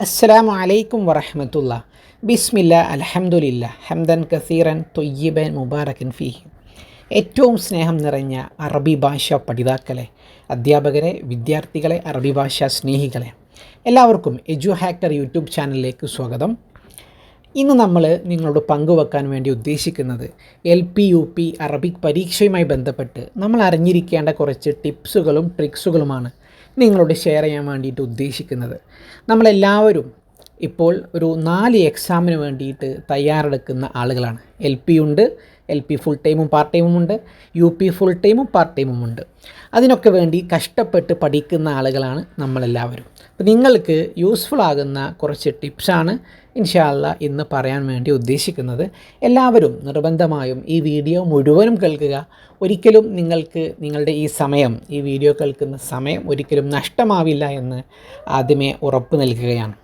അസ്സലാമു അലൈക്കും വറഹ്മത്തുള്ളാഹി. ബിസ്മില്ലാ അൽഹംദുലില്ലാ ഹംദൻ കസീറൻ തൊയ്യിബൻ മുബാറക്കൻ ഫീഹി. ഏറ്റവും സ്നേഹം നിറഞ്ഞ അറബി ഭാഷ പഠിതാക്കളെ, അധ്യാപകരെ, വിദ്യാർത്ഥികളെ, അറബി ഭാഷാ സ്നേഹികളെ, എല്ലാവർക്കും എജു ഹാക്കർ യൂട്യൂബ് ചാനലിലേക്ക് സ്വാഗതം. ഇന്ന് നമ്മൾ നിങ്ങളോട് പങ്കുവെക്കാൻ വേണ്ടി ഉദ്ദേശിക്കുന്നത് LP, UP അറബിക് പരീക്ഷയുമായി ബന്ധപ്പെട്ട് നമ്മൾ അറിഞ്ഞിരിക്കേണ്ട കുറച്ച് ടിപ്സുകളും ട്രിക്സുകളുമാണ് നിങ്ങളോട് ഷെയർ ചെയ്യാൻ വേണ്ടിയിട്ട് ഉദ്ദേശിക്കുന്നത്. നമ്മളെല്ലാവരും ഇപ്പോൾ ഒരു 4 എക്സാമിന് വേണ്ടിയിട്ട് തയ്യാറെടുക്കുന്ന ആളുകളാണ്. LP ഉണ്ട്, LP ഫുൾ ടൈമും പാർട്ട് ടൈമും ഉണ്ട്, UP ഫുൾ ടൈമും പാർട്ട് ടൈമും ഉണ്ട്. അതിനൊക്കെ വേണ്ടി കഷ്ടപ്പെട്ട് പഠിക്കുന്ന ആളുകളാണ് നമ്മളെല്ലാവരും. അപ്പോൾ നിങ്ങൾക്ക് യൂസ്ഫുൾ ആകുന്ന കുറച്ച് ടിപ്സാണ് ഇൻഷാ അല്ലാഹ് ഇന്ന് പറയാൻ വേണ്ടി ഉദ്ദേശിക്കുന്നത്. എല്ലാവരും നിർബന്ധമായും ഈ വീഡിയോ മുഴുവനും കേൾക്കുക. ഒരിക്കലും നിങ്ങൾക്ക് നിങ്ങളുടെ ഈ വീഡിയോ കേൾക്കുന്ന സമയം ഒരിക്കലും നഷ്ടമാവില്ല എന്ന് ആദ്യമേ ഉറപ്പ് നൽകുകയാണ്.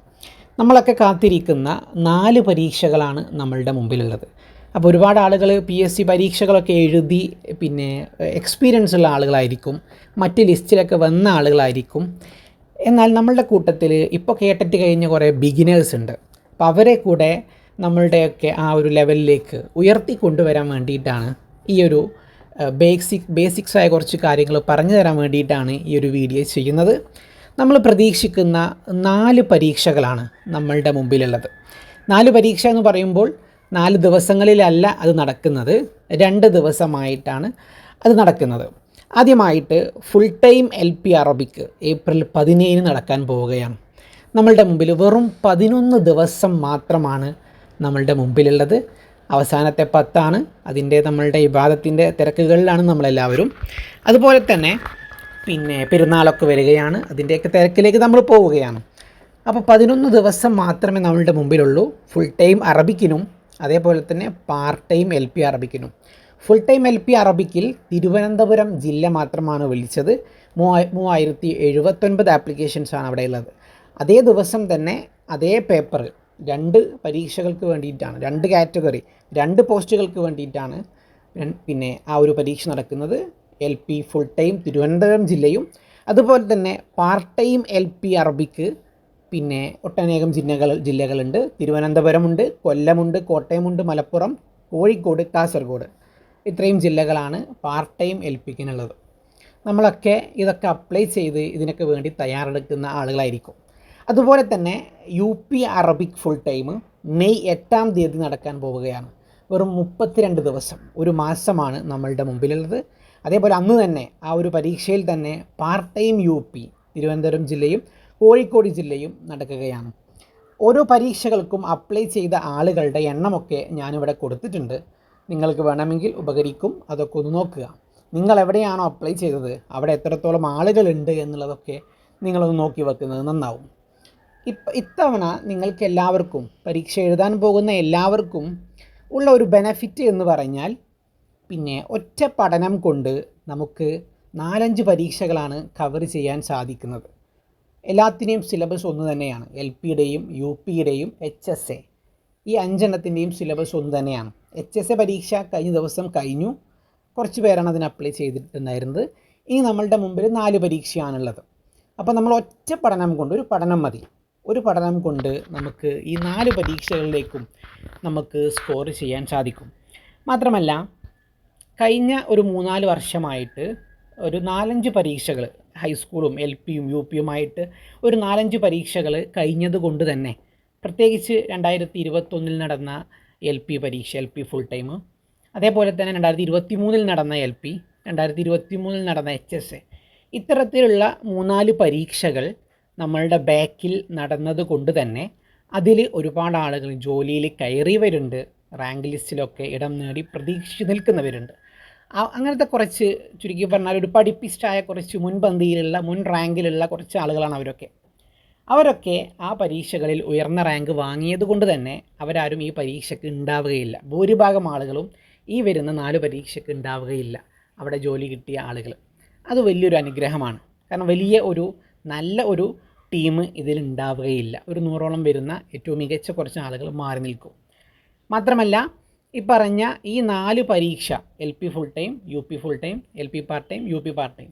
നമ്മളൊക്കെ കാത്തിരിക്കുന്ന 4 പരീക്ഷകളാണ് നമ്മളുടെ മുമ്പിലുള്ളത്. അപ്പോൾ ഒരുപാട് ആളുകൾ PSC പരീക്ഷകളൊക്കെ എഴുതി പിന്നെ എക്സ്പീരിയൻസ് ഉള്ള ആളുകളായിരിക്കും, മറ്റ് ലിസ്റ്റിലൊക്കെ വന്ന ആളുകളായിരിക്കും. എന്നാൽ നമ്മളുടെ കൂട്ടത്തിൽ ഇപ്പോൾ കേട്ടിട്ട് കഴിഞ്ഞ കുറേ ബിഗിനേഴ്സ് ഉണ്ട്. അപ്പോൾ അവരെ കൂടെ നമ്മളുടെയൊക്കെ ആ ഒരു ലെവലിലേക്ക് ഉയർത്തി കൊണ്ടുവരാൻ വേണ്ടിയിട്ടാണ് ഈ ഒരു ബേസിക്സായ കുറച്ച് കാര്യങ്ങൾ പറഞ്ഞു തരാൻ വേണ്ടിയിട്ടാണ് ഈ ഒരു വീഡിയോ ചെയ്യുന്നത്. നമ്മൾ പ്രതീക്ഷിക്കുന്ന 4 പരീക്ഷകളാണ് നമ്മളുടെ മുമ്പിലുള്ളത്. 4 പരീക്ഷ എന്ന് പറയുമ്പോൾ 4 ദിവസങ്ങളിലല്ല അത് നടക്കുന്നത്, 2 ദിവസമായിട്ടാണ് അത് നടക്കുന്നത്. ആദ്യമായിട്ട് ഫുൾ ടൈം LP അറബിക്ക് ഏപ്രിൽ 17 നടക്കാൻ പോവുകയാണ്. നമ്മളുടെ മുമ്പിൽ വെറും 11 ദിവസം മാത്രമാണ് നമ്മളുടെ മുമ്പിലുള്ളത്. അവസാനത്തെ 10 അതിൻ്റെ നമ്മളുടെ ഇബാദത്തിൻ്റെ തിരക്കുകളിലാണ് നമ്മളെല്ലാവരും. അതുപോലെ തന്നെ പിന്നെ പെരുന്നാളൊക്കെ വരികയാണ്, അതിൻ്റെയൊക്കെ തിരക്കിലേക്ക് നമ്മൾ പോവുകയാണ്. അപ്പോൾ 11 ദിവസം മാത്രമേ നമ്മളുടെ മുമ്പിലുള്ളൂ ഫുൾ ടൈം അറബിക്കിനും അതേപോലെ തന്നെ പാർട്ട് ടൈം LP അറബിക്കിനും. ഫുൾ ടൈം LP അറബിക്കിൽ തിരുവനന്തപുരം ജില്ല മാത്രമാണ് വിളിച്ചത്. 3079 ആപ്ലിക്കേഷൻസാണ് അവിടെ ഉള്ളത്. അതേ ദിവസം തന്നെ അതേ പേപ്പർ 2 പരീക്ഷകൾക്ക് വേണ്ടിയിട്ടാണ്, 2 കാറ്റഗറി 2 പോസ്റ്റുകൾക്ക് വേണ്ടിയിട്ടാണ് പിന്നെ ആ ഒരു പരീക്ഷ നടക്കുന്നത്. LP ഫുൾ ടൈം തിരുവനന്തപുരം ജില്ലയും അതുപോലെ തന്നെ പാർട്ട് ടൈം LP അറബിക്ക് പിന്നെ ഒട്ടനേകം ജില്ലകളുണ്ട്. തിരുവനന്തപുരമുണ്ട്, കൊല്ലമുണ്ട്, കോട്ടയമുണ്ട്, മലപ്പുറം, കോഴിക്കോട്, കാസർഗോഡ്, ഇത്രയും ജില്ലകളാണ് പാർട്ട് ടൈം LPക്കിനുള്ളത്. നമ്മളൊക്കെ ഇതൊക്കെ അപ്ലൈ ചെയ്ത് ഇതിനൊക്കെ വേണ്ടി തയ്യാറെടുക്കുന്ന ആളുകളായിരിക്കും. അതുപോലെ തന്നെ UP Arabic full time May 8-ാം തീയതി നടക്കാൻ പോവുകയാണ്. വെറും 32 ദിവസം, ഒരു മാസമാണ് നമ്മളുടെ മുമ്പിലുള്ളത്. അതേപോലെ അന്ന് തന്നെ ആ ഒരു പരീക്ഷയിൽ തന്നെ പാർട്ട് ടൈം UP തിരുവനന്തപുരം ജില്ലയും കോഴിക്കോട് ജില്ലയും നടക്കുകയാണ്. ഓരോ പരീക്ഷകൾക്കും അപ്ലൈ ചെയ്ത ആളുകളുടെ എണ്ണമൊക്കെ ഞാനിവിടെ കൊടുത്തിട്ടുണ്ട്. നിങ്ങൾക്ക് വേണമെങ്കിൽ ഉപകരിക്കും, അതൊക്കെ ഒന്ന് നോക്കുക. നിങ്ങൾ എവിടെയാണോ അപ്ലൈ ചെയ്തത് അവിടെ എത്രത്തോളം ആളുകളുണ്ട് എന്നുള്ളതൊക്കെ നിങ്ങളൊന്ന് നോക്കി വെക്കുന്നത് നന്നാവും. ഇത്തവണ നിങ്ങൾക്ക് എല്ലാവർക്കും, പരീക്ഷ എഴുതാൻ പോകുന്ന എല്ലാവർക്കും ഉള്ള ഒരു ബെനഫിറ്റ് എന്ന് പറഞ്ഞാൽ പിന്നെ ഒറ്റ പഠനം കൊണ്ട് നമുക്ക് 4-5 പരീക്ഷകളാണ് കവർ ചെയ്യാൻ സാധിക്കുന്നത്. എല്ലാത്തിനെയും സിലബസ് ഒന്ന് തന്നെയാണ്. LPയുടെയും UPയുടെയും HSA ഈ 5 എണ്ണത്തിൻ്റെയും സിലബസ് ഒന്ന് തന്നെയാണ്. HSA പരീക്ഷ കഴിഞ്ഞ ദിവസം കഴിഞ്ഞു, കുറച്ച് പേരാണ് അതിന് അപ്ലൈ ചെയ്തിട്ടുണ്ടായിരുന്നത്. ഇനി നമ്മളുടെ മുമ്പിൽ 4 പരീക്ഷയാണുള്ളത്. അപ്പോൾ നമ്മൾ ഒറ്റ പഠനം കൊണ്ട്, ഒരു പഠനം കൊണ്ട് നമുക്ക് ഈ 4 പരീക്ഷകളിലേക്കും നമുക്ക് സ്കോർ ചെയ്യാൻ സാധിക്കും. മാത്രമല്ല കഴിഞ്ഞ ഒരു 3-4 വർഷമായിട്ട് ഒരു 4-5 പരീക്ഷകൾ ഹൈസ്കൂളും LPയും UPയുമായിട്ട് ഒരു 4-5 പരീക്ഷകൾ കഴിഞ്ഞത് കൊണ്ട് തന്നെ, പ്രത്യേകിച്ച് 2021 നടന്ന LP പരീക്ഷ, LP ഫുൾ ടൈം, അതേപോലെ തന്നെ 2023 നടന്ന LP, 2023 നടന്ന HSA, ഇത്തരത്തിലുള്ള 3-4 പരീക്ഷകൾ നമ്മളുടെ ബാക്കിൽ നടന്നത് കൊണ്ട് തന്നെ അതിൽ ഒരുപാട് ആളുകൾ ജോലിയിൽ കയറിയവരുണ്ട്, റാങ്ക് ലിസ്റ്റിലൊക്കെ ഇടം നേടി പ്രതീക്ഷിച്ച് നിൽക്കുന്നവരുണ്ട്. അങ്ങനത്തെ കുറച്ച്, ചുരുക്കി പറഞ്ഞാൽ ഒരു പഠിപ്പിസ്റ്റായ കുറച്ച് മുൻപന്തിയിലുള്ള മുൻ റാങ്കിലുള്ള കുറച്ച് ആളുകളാണ് അവരൊക്കെ ആ പരീക്ഷകളിൽ ഉയർന്ന റാങ്ക് വാങ്ങിയത് കൊണ്ട് തന്നെ അവരാരും ഈ പരീക്ഷയ്ക്ക് ഉണ്ടാവുകയില്ല. ഭൂരിഭാഗം ആളുകളും ഈ വരുന്ന 4 പരീക്ഷയ്ക്ക് ഉണ്ടാവുകയില്ല, അവിടെ ജോലി കിട്ടിയ ആളുകൾ. അത് വലിയൊരു അനുഗ്രഹമാണ്. കാരണം നല്ല ഒരു ടീം ഇതിലുണ്ടാവുകയില്ല. ഒരു 100ഓളം വരുന്ന ഏറ്റവും മികച്ച കുറച്ച് ആളുകൾ മാറി നിൽക്കും. മാത്രമല്ല ഈ പറഞ്ഞ ഈ 4 പരീക്ഷ, LP full time, UP full time, LP part time, UP part time,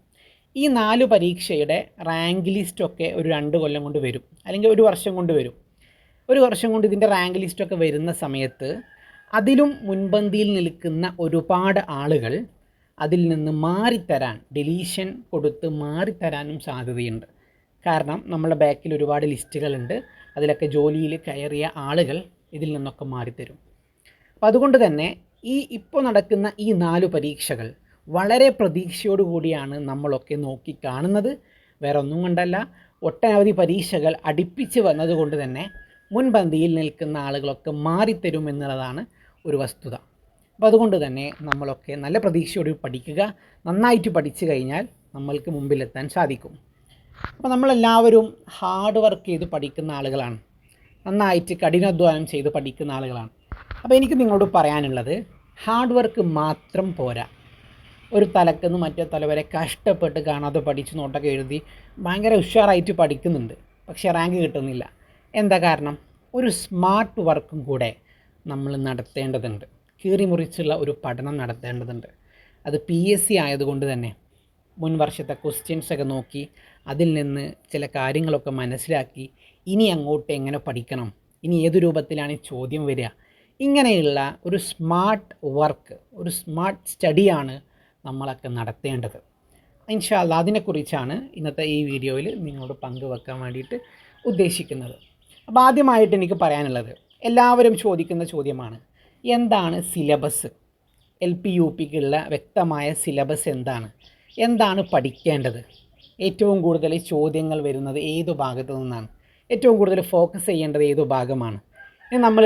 ഈ 4 പരീക്ഷയുടെ റാങ്ക് ലിസ്റ്റൊക്കെ ഒരു 2 കൊല്ലം കൊണ്ട് വരും, അല്ലെങ്കിൽ ഒരു വർഷം കൊണ്ട് വരും. ഒരു വർഷം കൊണ്ട് ഇതിൻ്റെ റാങ്ക് ലിസ്റ്റൊക്കെ വരുന്ന സമയത്ത് അതിലും മുൻപന്തിയിൽ നിൽക്കുന്ന ഒരുപാട് ആളുകൾ അതിൽ നിന്ന് മാറിത്തരാൻ, ഡിലീഷൻ കൊടുത്ത് മാറിത്തരാനും സാധ്യതയുണ്ട്. കാരണം നമ്മുടെ ബാക്കിൽ ഒരുപാട് ലിസ്റ്റുകളുണ്ട്, അതിലൊക്കെ ജോലിയിൽ കയറിയ ആളുകൾ ഇതിൽ നിന്നൊക്കെ മാറിത്തരും. അപ്പം അതുകൊണ്ട് തന്നെ ഇപ്പോൾ നടക്കുന്ന ഈ 4 പരീക്ഷകൾ വളരെ പ്രതീക്ഷയോടുകൂടിയാണ് നമ്മളൊക്കെ നോക്കി കാണുന്നത്. വേറെ ഒന്നും കൊണ്ടല്ല, ഒട്ടനവധി പരീക്ഷകൾ അടുപ്പിച്ച് വന്നതുകൊണ്ട് തന്നെ മുൻപന്തിയിൽ നിൽക്കുന്ന ആളുകളൊക്കെ മാറിത്തരുമെന്നുള്ളതാണ് ഒരു വസ്തുത. അപ്പോൾ അതുകൊണ്ട് തന്നെ നമ്മളൊക്കെ നല്ല പ്രതീക്ഷയോട് പഠിക്കുക. നന്നായിട്ട് പഠിച്ചു കഴിഞ്ഞാൽ നമ്മൾക്ക് മുമ്പിലെത്താൻ സാധിക്കും. അപ്പോൾ നമ്മളെല്ലാവരും ഹാർഡ് വർക്ക് ചെയ്ത് പഠിക്കുന്ന ആളുകളാണ്, നന്നായിട്ട് കഠിനാധ്വാനം ചെയ്ത് പഠിക്കുന്ന ആളുകളാണ്. അപ്പോൾ എനിക്ക് നിങ്ങളോട് പറയാനുള്ളത്, ഹാർഡ് വർക്ക് മാത്രം പോരാ. ഒരു തലക്കുന്ന് മറ്റേ തല വരെ കഷ്ടപ്പെട്ട് കാണാതെ പഠിച്ച് നോട്ടൊക്കെ എഴുതി ഭയങ്കര ഉഷാറായിട്ട് പഠിക്കുന്നുണ്ട്, പക്ഷേ റാങ്ക് കിട്ടുന്നില്ല. എന്താ കാരണം? ഒരു സ്മാർട്ട് വർക്കും കൂടെ നമ്മൾ നടത്തേണ്ടതുണ്ട്. കീറി മുറിച്ചുള്ള ഒരു പഠനം നടത്തേണ്ടതുണ്ട്. അത് PSC ആയതുകൊണ്ട് തന്നെ മുൻ വർഷത്തെ ക്വസ്റ്റ്യൻസൊക്കെ നോക്കി അതിൽ നിന്ന് ചില കാര്യങ്ങളൊക്കെ മനസ്സിലാക്കി ഇനി അങ്ങോട്ട് എങ്ങനെ പഠിക്കണം, ഇനി ഏത് രൂപത്തിലാണ് ചോദ്യം വരിക, ഇങ്ങനെയുള്ള ഒരു സ്മാർട്ട് വർക്ക്, ഒരു സ്മാർട്ട് സ്റ്റഡിയാണ് നമ്മളൊക്കെ നടത്തേണ്ടത്. ഇൻഷാ അല്ലാഹ് അതിനെക്കുറിച്ചാണ് ഇന്നത്തെ ഈ വീഡിയോയിൽ നിങ്ങളോട് പങ്കുവെക്കാൻ വേണ്ടിയിട്ട് ഉദ്ദേശിക്കുന്നത്. അപ്പോൾ ആദ്യമായിട്ട് എനിക്ക് പറയാനുള്ളത്, എല്ലാവരും ചോദിക്കുന്ന ചോദ്യമാണ്, എന്താണ് സിലബസ്? LP UPക്കുള്ള വ്യക്തമായ സിലബസ് എന്താണ് പഠിക്കേണ്ടത്? ഏറ്റവും കൂടുതൽ ചോദ്യങ്ങൾ വരുന്നത് ഏതു ഭാഗത്തു നിന്നാണ്? ഏറ്റവും കൂടുതൽ ഫോക്കസ് ചെയ്യേണ്ടത് ഏതു ഭാഗമാണ്? നമ്മൾ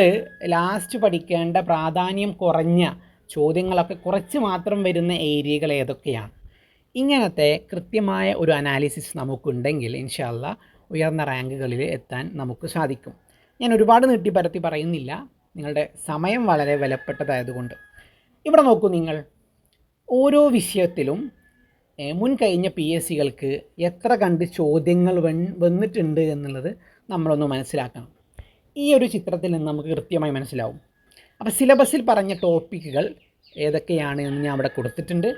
ലാസ്റ്റ് പഠിക്കേണ്ട പ്രാധാന്യം കുറഞ്ഞ ചോദ്യങ്ങളൊക്കെ കുറച്ച് മാത്രം വരുന്ന ഏരിയകൾ ഏതൊക്കെയാണ്? ഇങ്ങനത്തെ കൃത്യമായ ഒരു അനാലിസിസ് നമുക്കുണ്ടെങ്കിൽ ഇൻഷാ അല്ലാഹ് ഉയർന്ന റാങ്കുകളിൽ എത്താൻ നമുക്ക് സാധിക്കും. ഞാൻ ഒരുപാട് നീട്ടിപ്പരത്തി പറയുന്നില്ല, നിങ്ങളുടെ സമയം വളരെ വിലപ്പെട്ടതായതുകൊണ്ട്. ഇവിടെ നോക്കൂ, നിങ്ങൾ ഓരോ വിഷയത്തിലും മുൻകഴിഞ്ഞ PSCകൾക്ക് എത്ര കണ്ട് ചോദ്യങ്ങൾ വന്നിട്ടുണ്ട് എന്നുള്ളത് നമ്മളൊന്ന് മനസ്സിലാക്കണം. ഈ ഒരു ചിത്രത്തിൽ നിന്ന് നമുക്ക് കൃത്യമായി മനസ്സിലാവും. അപ്പോൾ സിലബസിൽ പറഞ്ഞ ടോപ്പിക്കുകൾ ഏതൊക്കെയാണ് എന്ന് ഞാൻ അവിടെ കൊടുത്തിട്ടുണ്ട്.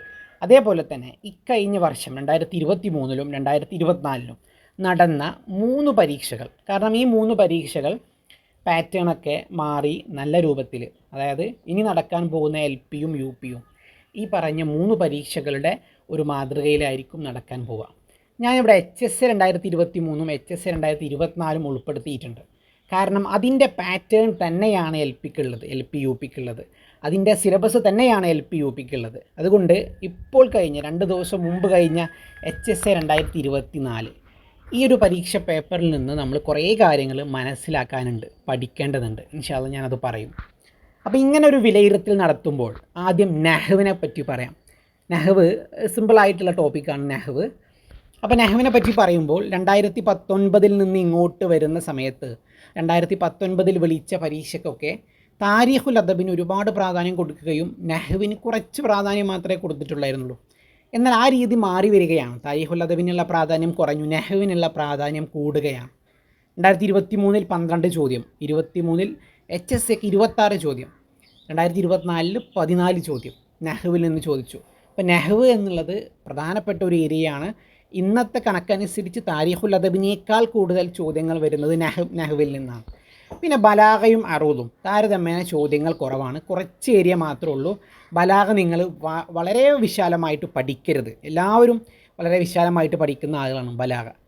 അതേപോലെ തന്നെ ഇക്കഴിഞ്ഞ വർഷം 2023-ലും 2024-ലും നടന്ന 3 പരീക്ഷകൾ, കാരണം ഈ 3 പരീക്ഷകൾ പാറ്റേണൊക്കെ മാറി നല്ല രൂപത്തിൽ, അതായത് ഇനി നടക്കാൻ പോകുന്ന LPയും UPയും ഈ പറഞ്ഞ 3 പരീക്ഷകളുടെ ഒരു മാതൃകയിലായിരിക്കും നടക്കാൻ പോവുക. ഞാനിവിടെ HSA 2023-ഉം HSA 2024-ഉം ഉൾപ്പെടുത്തിയിട്ടുണ്ട്. കാരണം അതിൻ്റെ പാറ്റേൺ തന്നെയാണ് LP UPക്കുള്ളത്, അതിൻ്റെ സിലബസ് തന്നെയാണ് LP UPക്കുള്ളത്. അതുകൊണ്ട് ഇപ്പോൾ കഴിഞ്ഞ 2 ദിവസം മുമ്പ് കഴിഞ്ഞ HSA 2024 ഈ ഒരു പരീക്ഷ പേപ്പറിൽ നിന്ന് നമ്മൾ കുറേ കാര്യങ്ങൾ മനസ്സിലാക്കാനുണ്ട്, പഠിക്കേണ്ടതുണ്ട്. ഇൻഷാ അല്ലാഹ് ഞാനത് പറയും. അപ്പോൾ ഇങ്ങനെ ഒരു വിലയിരുത്തൽ നടത്തുമ്പോൾ ആദ്യം നഹ്വിനെ പറ്റി പറയാം. നഹ്വ് സിമ്പിളായിട്ടുള്ള ടോപ്പിക്കാണ് നഹ്വ്. അപ്പോൾ നഹ്വിനെ പറ്റി പറയുമ്പോൾ 2019 നിന്ന് ഇങ്ങോട്ട് വരുന്ന സമയത്ത് 2019 വിളിച്ച പരീക്ഷയ്ക്കൊക്കെ താരീഖുൽ അദബിന് ഒരുപാട് പ്രാധാന്യം കൊടുക്കുകയും നഹ്വിന് കുറച്ച് പ്രാധാന്യം മാത്രമേ കൊടുത്തിട്ടുള്ളായിരുന്നുള്ളൂ. എന്നാൽ ആ രീതി മാറി വരികയാണ്. താരീഖുൽ അദബിനുള്ള പ്രാധാന്യം കുറഞ്ഞു, നഹ്വിനുള്ള പ്രാധാന്യം കൂടുകയാണ്. 2023-ൽ 12 ചോദ്യം, 23-ൽ HSAക്ക് 26 ചോദ്യം, 2024-ൽ 14 ചോദ്യം നഹ്വിൽ നിന്ന് ചോദിച്ചു. അപ്പോൾ നഹ്വ് എന്നുള്ളത് പ്രധാനപ്പെട്ട ഒരു ഏരിയയാണ്. ഇന്നത്തെ കണക്കനുസരിച്ച് താരീഖുൽ അദബിനേക്കാൾ കൂടുതൽ ചോദ്യങ്ങൾ വരുന്നത് നഹ്വിൽ നിന്നാണ്. പിന്നെ ബലാഗയും അറൂദും താരതമ്യേന ചോദ്യങ്ങൾ കുറവാണ്, കുറച്ച് ഏരിയ മാത്രമേ ഉള്ളൂ. ബലാഗ നിങ്ങൾ വളരെ വിശാലമായിട്ട് പഠിക്കരുത്. എല്ലാവരും വളരെ വിശാലമായിട്ട് പഠിക്കുന്ന ആളുകളാണ്.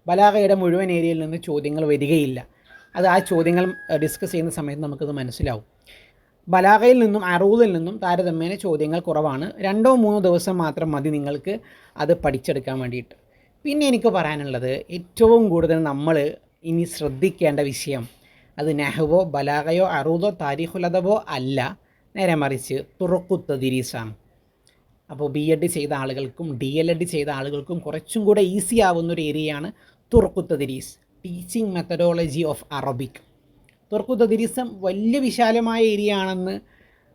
ബലാഗയുടെ മുഴുവൻ ഏരിയയിൽ നിന്ന് ചോദ്യങ്ങൾ വരികയില്ല. അത് ആ ചോദ്യങ്ങൾ ഡിസ്കസ് ചെയ്യുന്ന സമയത്ത് നമുക്കത് മനസ്സിലാവും. ബലാഗയിൽ നിന്നും അറൂദിൽ നിന്നും താരതമ്യേന ചോദ്യങ്ങൾ കുറവാണ്. 2-3 ദിവസം മാത്രം മതി നിങ്ങൾക്ക് അത് പഠിച്ചെടുക്കാൻ വേണ്ടിയിട്ട്. പിന്നെ എനിക്ക് പറയാനുള്ളത്, ഏറ്റവും കൂടുതൽ നമ്മൾ ഇനി ശ്രദ്ധിക്കേണ്ട വിഷയം അത് നഹ്വോ ബലാഗയോ അറൂദോ താരീഖുൽ അദബോ അല്ല, നേരെ മറിച്ച് തുറഖു തദ്രീസാണ്. അപ്പോൾ BEd ചെയ്ത ആളുകൾക്കും DLEd ചെയ്ത ആളുകൾക്കും കുറച്ചും കൂടെ ഈസി ആവുന്നൊരു ഏരിയയാണ് തുറഖു തദ്രീസ്, ടീച്ചിങ് മെത്തഡോളജി ഓഫ് അറബിക്. തുറഖു തദ്രീസ് വലിയ വിശാലമായ ഏരിയ ആണെന്ന്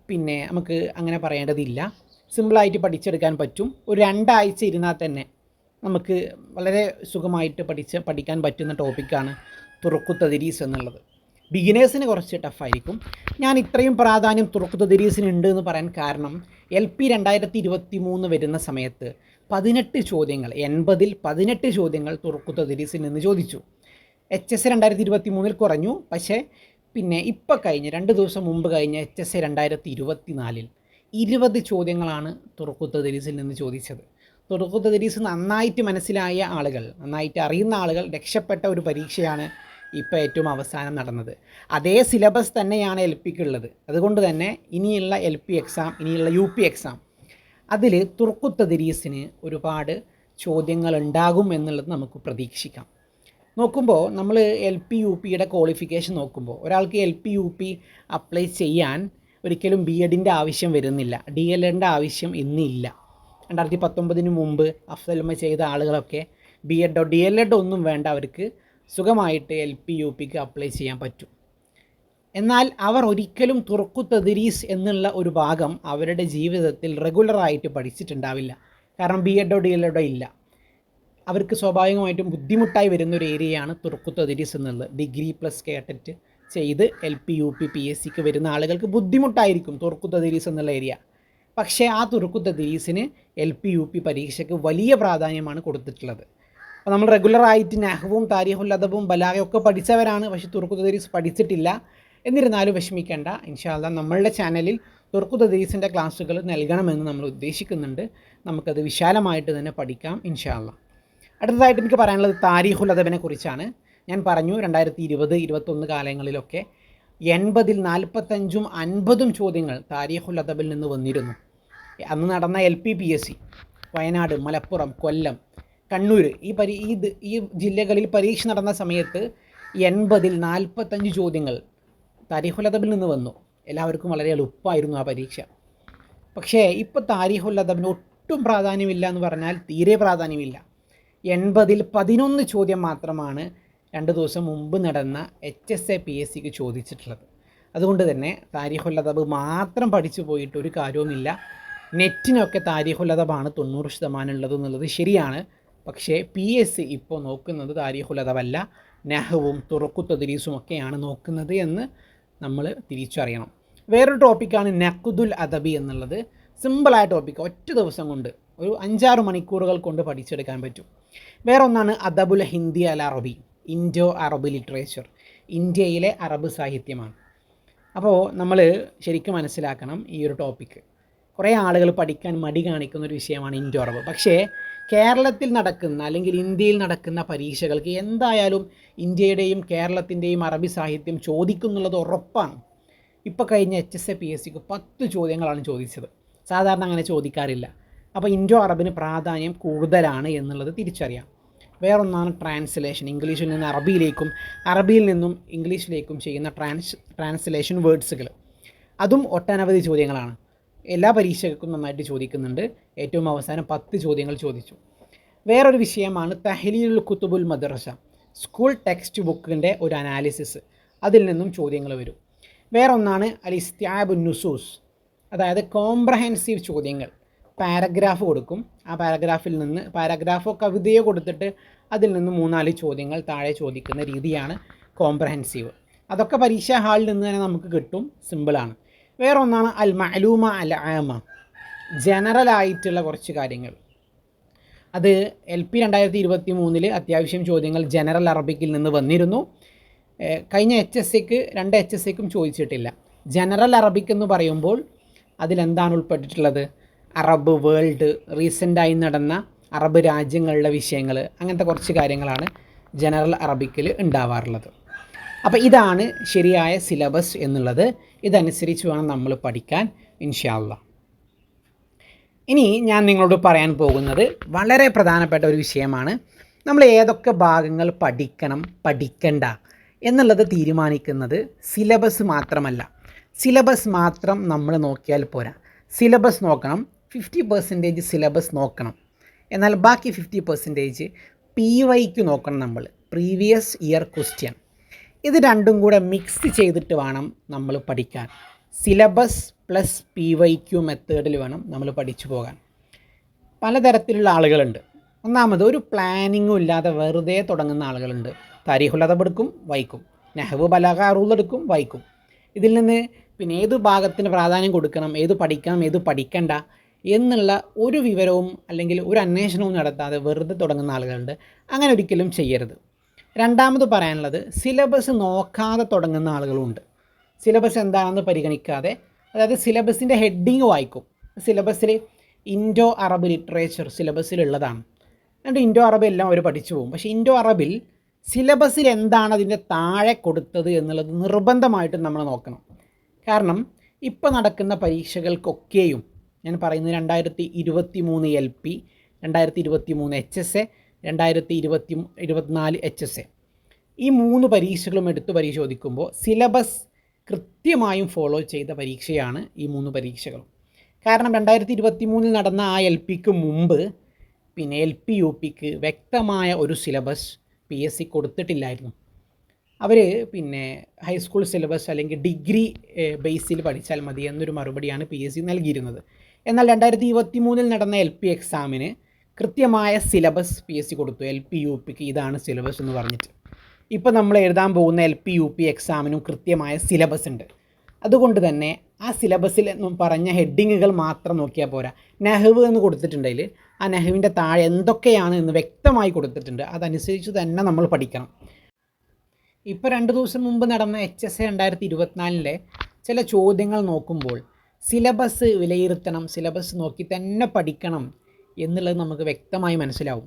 പിന്നെ നമുക്ക് അങ്ങനെ പറയേണ്ടതില്ല. സിമ്പിളായിട്ട് പഠിച്ചെടുക്കാൻ പറ്റും. ഒരു 2 ആഴ്ച ഇരുന്നാൽ തന്നെ നമുക്ക് വളരെ സുഖമായിട്ട് പഠിക്കാൻ പറ്റുന്ന ടോപ്പിക്കാണ് തുറഖു തദ്രീസ് എന്നുള്ളത്. ബിഗിനേഴ്സിന് കുറച്ച് ടഫായിരിക്കും. ഞാൻ ഇത്രയും പ്രാധാന്യം തുറഖു തദ്രീസിന് ഉണ്ട് എന്ന് പറയാൻ കാരണം LP 2023 വരുന്ന സമയത്ത് 18 ചോദ്യങ്ങൾ 80ൽ 18 ചോദ്യങ്ങൾ തുറക്കു തദ്രീസിൽ നിന്ന് ചോദിച്ചു. HS 2023 കുറഞ്ഞു. പക്ഷേ പിന്നെ ഇപ്പോൾ കഴിഞ്ഞ 2 ദിവസം മുമ്പ് കഴിഞ്ഞ HS 2024 20 ചോദ്യങ്ങളാണ് തുറക്കു തദ്രീസിൽ നിന്ന് ചോദിച്ചത്. തുറക്കു തദ്രീസ് നന്നായിട്ട് മനസ്സിലായ ആളുകൾ, നന്നായിട്ട് അറിയുന്ന ആളുകൾ രക്ഷപ്പെട്ട ഒരു പരീക്ഷയാണ് ഇപ്പോൾ ഏറ്റവും അവസാനം നടന്നത്. അതേ സിലബസ് തന്നെയാണ് LPക്ക് ഉള്ളത്. അതുകൊണ്ട് തന്നെ ഇനിയുള്ള LP എക്സാം, ഇനിയുള്ള UP എക്സാം അതിൽ തുറക്കു തദ്രീസിന് ഒരുപാട് ചോദ്യങ്ങൾ ഉണ്ടാകും എന്നുള്ളത് നമുക്ക് പ്രതീക്ഷിക്കാം. നോക്കുമ്പോൾ നമ്മൾ LP UPയുടെ ക്വാളിഫിക്കേഷൻ നോക്കുമ്പോൾ ഒരാൾക്ക് LP UP അപ്ലൈ ചെയ്യാൻ ഒരിക്കലും B.Edൻ്റെ ആവശ്യം വരുന്നില്ല. DLEഡിൻ്റെ ആവശ്യം ഇന്നില്ല. 2019 മുമ്പ് അഫ്സലുമ ചെയ്ത ആളുകളൊക്കെ B.Edോ DLEഡോ ഒന്നും വേണ്ട, അവർക്ക് സുഖമായിട്ട് LP UPക്ക് അപ്ലൈ ചെയ്യാൻ പറ്റും. എന്നാൽ അവർ ഒരിക്കലും തുറക്കു തദ്രീസ് എന്നുള്ള ഒരു ഭാഗം അവരുടെ ജീവിതത്തിൽ റെഗുലറായിട്ട് പഠിച്ചിട്ടുണ്ടാവില്ല. കാരണം B.Edോ DLEഡോ ഇല്ല. അവർക്ക് സ്വാഭാവികമായിട്ടും ബുദ്ധിമുട്ടായി വരുന്നൊരു ഏരിയയാണ് തുറക്കു തദ്രീസ് എന്നുള്ളത്. ഡിഗ്രി പ്ലസ് കേട്ടറ്റ് ചെയ്ത് LP UP PSCക്ക് വരുന്ന ആളുകൾക്ക് ബുദ്ധിമുട്ടായിരിക്കും തുറക്കു തദ്രീസ് എന്നുള്ള ഏരിയ. പക്ഷേ ആ തുറക്കു തദ്രീസിന് LP UP പരീക്ഷയ്ക്ക് വലിയ പ്രാധാന്യമാണ് കൊടുത്തിട്ടുള്ളത്. അപ്പോൾ നമ്മൾ റെഗുലറായിട്ട് നഹ്വും താരീഖുൽ അദബും ബലാഗയൊക്കെ പഠിച്ചവരാണ്, പക്ഷേ തുറക്കു തദ്രീസ് പഠിച്ചിട്ടില്ല. എന്നിരുന്നാലും വിഷമിക്കേണ്ട, ഇൻഷാ അല്ലാഹ് നമ്മളുടെ ചാനലിൽ തുറക്കു തദ്രീസിൻ്റെ ക്ലാസ്സുകൾ നൽകണമെന്ന് നമ്മൾ ഉദ്ദേശിക്കുന്നുണ്ട്. നമുക്കത് വിശാലമായിട്ട് തന്നെ പഠിക്കാം ഇൻഷാ അല്ലാഹ്. അടുത്തതായിട്ട് എനിക്ക് പറയാനുള്ളത് താരീഖുൽ അദബിനെ കുറിച്ചാണ്. ഞാൻ പറഞ്ഞു 2020, 2021 കാലങ്ങളിലൊക്കെ 80ൽ 45ഉം 50ഉം ചോദ്യങ്ങൾ താരീഖുൽ അദബിൽ നിന്ന് വന്നിരുന്നു. അന്ന് നടന്ന LP PSC വയനാട്, മലപ്പുറം, കൊല്ലം, കണ്ണൂർ ഈ ജില്ലകളിൽ പരീക്ഷ നടന്ന സമയത്ത് 80ൽ 45 ചോദ്യങ്ങൾ താരീഖുൽ അദബിൽ നിന്ന് വന്നു. എല്ലാവർക്കും വളരെ എളുപ്പമായിരുന്നു ആ പരീക്ഷ. പക്ഷേ ഇപ്പോൾ താരീഖുൽ അദബിന് ഒട്ടും പ്രാധാന്യമില്ല എന്ന് പറഞ്ഞാൽ തീരെ പ്രാധാന്യമില്ല. 80ൽ 11 ചോദ്യം മാത്രമാണ് 2 ദിവസം മുമ്പ് നടന്ന HSA PSCക്ക് ചോദിച്ചിട്ടുള്ളത്. അതുകൊണ്ട് തന്നെ താരീഖുൽ അദബ് മാത്രം പഠിച്ചു പോയിട്ട് ഒരു കാര്യവുമില്ല. നെറ്റിനൊക്കെ താരീഖുൽ അദബാണ് 90% ഉള്ളത് എന്നുള്ളത് ശരിയാണ്. പക്ഷേ PSC ഇപ്പോൾ നോക്കുന്നത് താരീഖുൽ അദബല്ല, നഹ്വും തുറക്കു തദ്രീസും ഒക്കെയാണ് നോക്കുന്നത് എന്ന് നമ്മൾ തിരിച്ചറിയണം. വേറൊരു ടോപ്പിക്കാണ് നഖ്ദുൽ അദബി എന്നുള്ളത്. സിമ്പിളായ ടോപ്പിക്ക്, ഒറ്റ ദിവസം കൊണ്ട് ഒരു 5-6 മണിക്കൂറുകൾ കൊണ്ട് പഠിച്ചെടുക്കാൻ പറ്റും. വേറെ ഒന്നാണ് അദബുൽ ഹിന്ദി അൽ അറബി, ഇൻഡോ അറബ് ലിറ്ററേച്ചർ, ഇന്ത്യയിലെ അറബ് സാഹിത്യമാണ്. അപ്പോൾ നമ്മൾ ശരിക്കും മനസ്സിലാക്കണം ഈ ഒരു ടോപ്പിക്ക്. കുറേ ആളുകൾ പഠിക്കാൻ മടി കാണിക്കുന്ന ഒരു വിഷയമാണ് ഇൻഡോ അറബ്. പക്ഷേ കേരളത്തിൽ നടക്കുന്ന അല്ലെങ്കിൽ ഇന്ത്യയിൽ നടക്കുന്ന പരീക്ഷകൾക്ക് എന്തായാലും ഇന്ത്യയുടെയും കേരളത്തിൻ്റെയും അറബി സാഹിത്യം ചോദിക്കുന്നുള്ളത് ഉറപ്പാണ്. ഇപ്പോൾ കഴിഞ്ഞ HSA PSCക്ക് 10 ചോദ്യങ്ങളാണ് ചോദിച്ചത്. സാധാരണ അങ്ങനെ ചോദിക്കാറില്ല. അപ്പോൾ ഇൻഡോ അറബിന് പ്രാധാന്യം കൂടുതലാണ് എന്നുള്ളത് തിരിച്ചറിയാം. വേറൊന്നാണ് ട്രാൻസ്ലേഷൻ, ഇംഗ്ലീഷിൽ നിന്ന് അറബിയിലേക്കും അറബിയിൽ നിന്നും ഇംഗ്ലീഷിലേക്കും ചെയ്യുന്ന ട്രാൻസ്ലേഷൻ വേർഡ്സുകൾ. അതും ഒട്ടനവധി ചോദ്യങ്ങളാണ്. എല്ലാ പരീക്ഷകൾക്കും നന്നായിട്ട് ചോദിക്കുന്നുണ്ട്. ഏറ്റവും അവസാനം 10 ചോദ്യങ്ങൾ ചോദിച്ചു. വേറൊരു വിഷയമാണ് തഹ്ലീലുൽ കുത്തുബുൽ മദ്രസ, സ്കൂൾ ടെക്സ്റ്റ് ബുക്കിൻ്റെ ഒരു അനാലിസിസ്. അതിൽ നിന്നും ചോദ്യങ്ങൾ വരും. വേറൊന്നാണ് അൽ ഇസ്തിആബുൻ നുസൂസ്, അതായത് കോംപ്രഹെൻസീവ് ചോദ്യങ്ങൾ. പാരഗ്രാഫ് കൊടുക്കും, ആ പാരഗ്രാഫിൽ നിന്ന് പാരഗ്രാഫോ കവിതയോ കൊടുത്തിട്ട് അതിൽ നിന്ന് 3-4 ചോദ്യങ്ങൾ താഴെ ചോദിക്കുന്ന രീതിയാണ് കോംപ്രഹെൻസീവ്. അതൊക്കെ പരീക്ഷാ ഹാളിൽ നിന്ന് തന്നെ നമുക്ക് കിട്ടും, സിമ്പിളാണ്. വേറൊന്നാണ് അൽ മഅലൂമ അൽ ആമ, ജനറലായിട്ടുള്ള കുറച്ച് കാര്യങ്ങൾ. അത് LP 2023 അത്യാവശ്യം ചോദ്യങ്ങൾ ജനറൽ അറബിക്കിൽ നിന്ന് വന്നിരുന്നു. കഴിഞ്ഞ HSAക്ക് 2 HSAക്കും ചോദിച്ചിട്ടില്ല. ജനറൽ അറബിക് എന്ന് പറയുമ്പോൾ അതിലെന്താണ് ഉൾപ്പെട്ടിട്ടുള്ളത്? അറബ് വേൾഡ്, റീസെൻ്റായി നടന്ന അറബ് രാജ്യങ്ങളുടെ വിഷയങ്ങൾ, അങ്ങനത്തെ കുറച്ച് കാര്യങ്ങളാണ് ജനറൽ അറബിക്കിൽ ഉണ്ടാവാറുള്ളത്. അപ്പോൾ ഇതാണ് ശരിയായ സിലബസ് എന്നുള്ളത്. ഇതനുസരിച്ച് വേണം നമ്മൾ പഠിക്കാൻ ഇൻഷാ അല്ലാഹ്. ഇനി ഞാൻ നിങ്ങളോട് പറയാൻ പോകുന്നത് വളരെ പ്രധാനപ്പെട്ട ഒരു വിഷയമാണ്. നമ്മൾ ഏതൊക്കെ ഭാഗങ്ങൾ പഠിക്കണം, പഠിക്കണ്ട എന്നുള്ളത് തീരുമാനിക്കുന്നത് സിലബസ് മാത്രമല്ല. സിലബസ് മാത്രം നമ്മൾ നോക്കിയാൽ പോരാ. സിലബസ് നോക്കണം, 50% സിലബസ് നോക്കണം. എന്നാൽ ബാക്കി 50% PYQ നോക്കണം നമ്മൾ, പ്രീവിയസ് ഇയർ ക്വസ്റ്റ്യൻ. ഇത് രണ്ടും കൂടെ മിക്സ് ചെയ്തിട്ട് വേണം നമ്മൾ പഠിക്കാൻ. സിലബസ് പ്ലസ് PYQ മെത്തേഡിൽ വേണം നമ്മൾ പഠിച്ചു പോകാൻ. പലതരത്തിലുള്ള ആളുകളുണ്ട്. ഒന്നാമത് ഒരു പ്ലാനിങ്ങും ഇല്ലാതെ വെറുതെ തുടങ്ങുന്ന ആളുകളുണ്ട്. താരീഖുൽ അദബ് എടുക്കും, വായിക്കും. നഹ്വ് ബലാഗ അറൂദ് എടുക്കും, വായിക്കും. ഇതിൽ നിന്ന് പിന്നെ ഏത് ഭാഗത്തിന് പ്രാധാന്യം കൊടുക്കണം, ഏത് പഠിക്കണം, ഏത് പഠിക്കണ്ട എന്നുള്ള ഒരു വിവരവും അല്ലെങ്കിൽ ഒരു അന്വേഷണവും നടത്താതെ വെറുതെ തുടങ്ങുന്ന ആളുകളുണ്ട്. അങ്ങനെ ഒരിക്കലും ചെയ്യരുത്. രണ്ടാമത് പറയാനുള്ളത്, സിലബസ് നോക്കാതെ തുടങ്ങുന്ന ആളുകളുമുണ്ട്. സിലബസ് എന്താണെന്ന് പരിഗണിക്കാതെ, അതായത് സിലബസിൻ്റെ ഹെഡിങ് വായിക്കും. സിലബസിൽ ഇൻഡോ അറബ് ലിറ്ററേച്ചർ സിലബസിലുള്ളതാണ്. എന്നിട്ട് ഇൻഡോ അറബ് എല്ലാം അവർ പഠിച്ചു പോകും. പക്ഷേ ഇൻഡോ അറബിൽ സിലബസിൽ എന്താണ് അതിൻ്റെ താഴെ കൊടുത്തത് എന്നുള്ളത് നിർബന്ധമായിട്ടും നമ്മൾ നോക്കണം. കാരണം ഇപ്പോൾ നടക്കുന്ന പരീക്ഷകൾക്കൊക്കെയും ഞാൻ പറയുന്നത് 2023 LP, 2023 HSA, 2024 HSA, ഈ 3 പരീക്ഷകളും എടുത്ത് പരിശോധിക്കുമ്പോൾ സിലബസ് കൃത്യമായും ഫോളോ ചെയ്ത പരീക്ഷയാണ് ഈ 3 പരീക്ഷകളും. കാരണം 2023 നടന്ന ആ LPക്ക് മുമ്പ് പിന്നെ LP UPക്ക് വ്യക്തമായ ഒരു സിലബസ് PSC കൊടുത്തിട്ടില്ലായിരുന്നു. അവർ പിന്നെ ഹൈസ്കൂൾ സിലബസ് അല്ലെങ്കിൽ ഡിഗ്രി ബേസിൽ പഠിച്ചാൽ മതി എന്നൊരു മറുപടിയാണ് PSC നൽകിയിരുന്നത്. എന്നാൽ 2023 നടന്ന LP എക്സാമിന് കൃത്യമായ സിലബസ് PSC കൊടുത്തു. LP UPക്ക് ഇതാണ് സിലബസ് എന്ന് പറഞ്ഞിട്ട്. ഇപ്പോൾ നമ്മൾ എഴുതാൻ പോകുന്ന LP UP എക്സാമിനും കൃത്യമായ സിലബസ് ഉണ്ട്. അതുകൊണ്ട് തന്നെ ആ സിലബസിൽ പറഞ്ഞ ഹെഡിങ്ങുകൾ മാത്രം നോക്കിയാൽ പോരാ. നഹ്വ് എന്ന് കൊടുത്തിട്ടുണ്ടെങ്കിൽ ആ നഹ്വിൻ്റെ താഴെ എന്തൊക്കെയാണ് എന്ന് വ്യക്തമായി കൊടുത്തിട്ടുണ്ട്. അതനുസരിച്ച് തന്നെ നമ്മൾ പഠിക്കണം. ഇപ്പോൾ 2 ദിവസം മുമ്പ് നടന്ന HSA 2024 ചില ചോദ്യങ്ങൾ നോക്കുമ്പോൾ സിലബസ് വിലയിരുത്തണം, സിലബസ് നോക്കി തന്നെ പഠിക്കണം എന്നുള്ളത് നമുക്ക് വ്യക്തമായി മനസ്സിലാവും.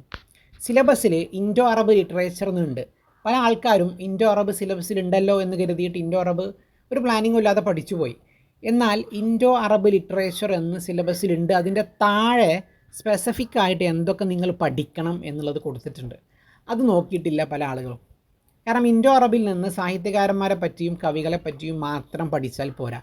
സിലബസിൽ ഇൻഡോ അറബ് ലിറ്ററേച്ചർ എന്നുണ്ട്. പല ആൾക്കാരും ഇൻഡോ അറബ് സിലബസിലുണ്ടല്ലോ എന്ന് കരുതിയിട്ട് ഇൻഡോ അറബ് ഒരു പ്ലാനിങ്ങും ഇല്ലാതെ പഠിച്ചുപോയി. എന്നാൽ ഇൻഡോ അറബ് ലിറ്ററേച്ചർ എന്ന് സിലബസിലുണ്ട്. അതിൻ്റെ താഴെ സ്പെസിഫിക് ആയിട്ട് എന്തൊക്കെ നിങ്ങൾ പഠിക്കണം എന്നുള്ളത് കൊടുത്തിട്ടുണ്ട്. അത് നോക്കിയിട്ടില്ല പല ആളുകളും. കാരണം ഇൻഡോ അറബിൽ നിന്ന് സാഹിത്യകാരന്മാരെ പറ്റിയും കവികളെ പറ്റിയും മാത്രം പഠിച്ചാൽ പോരാ.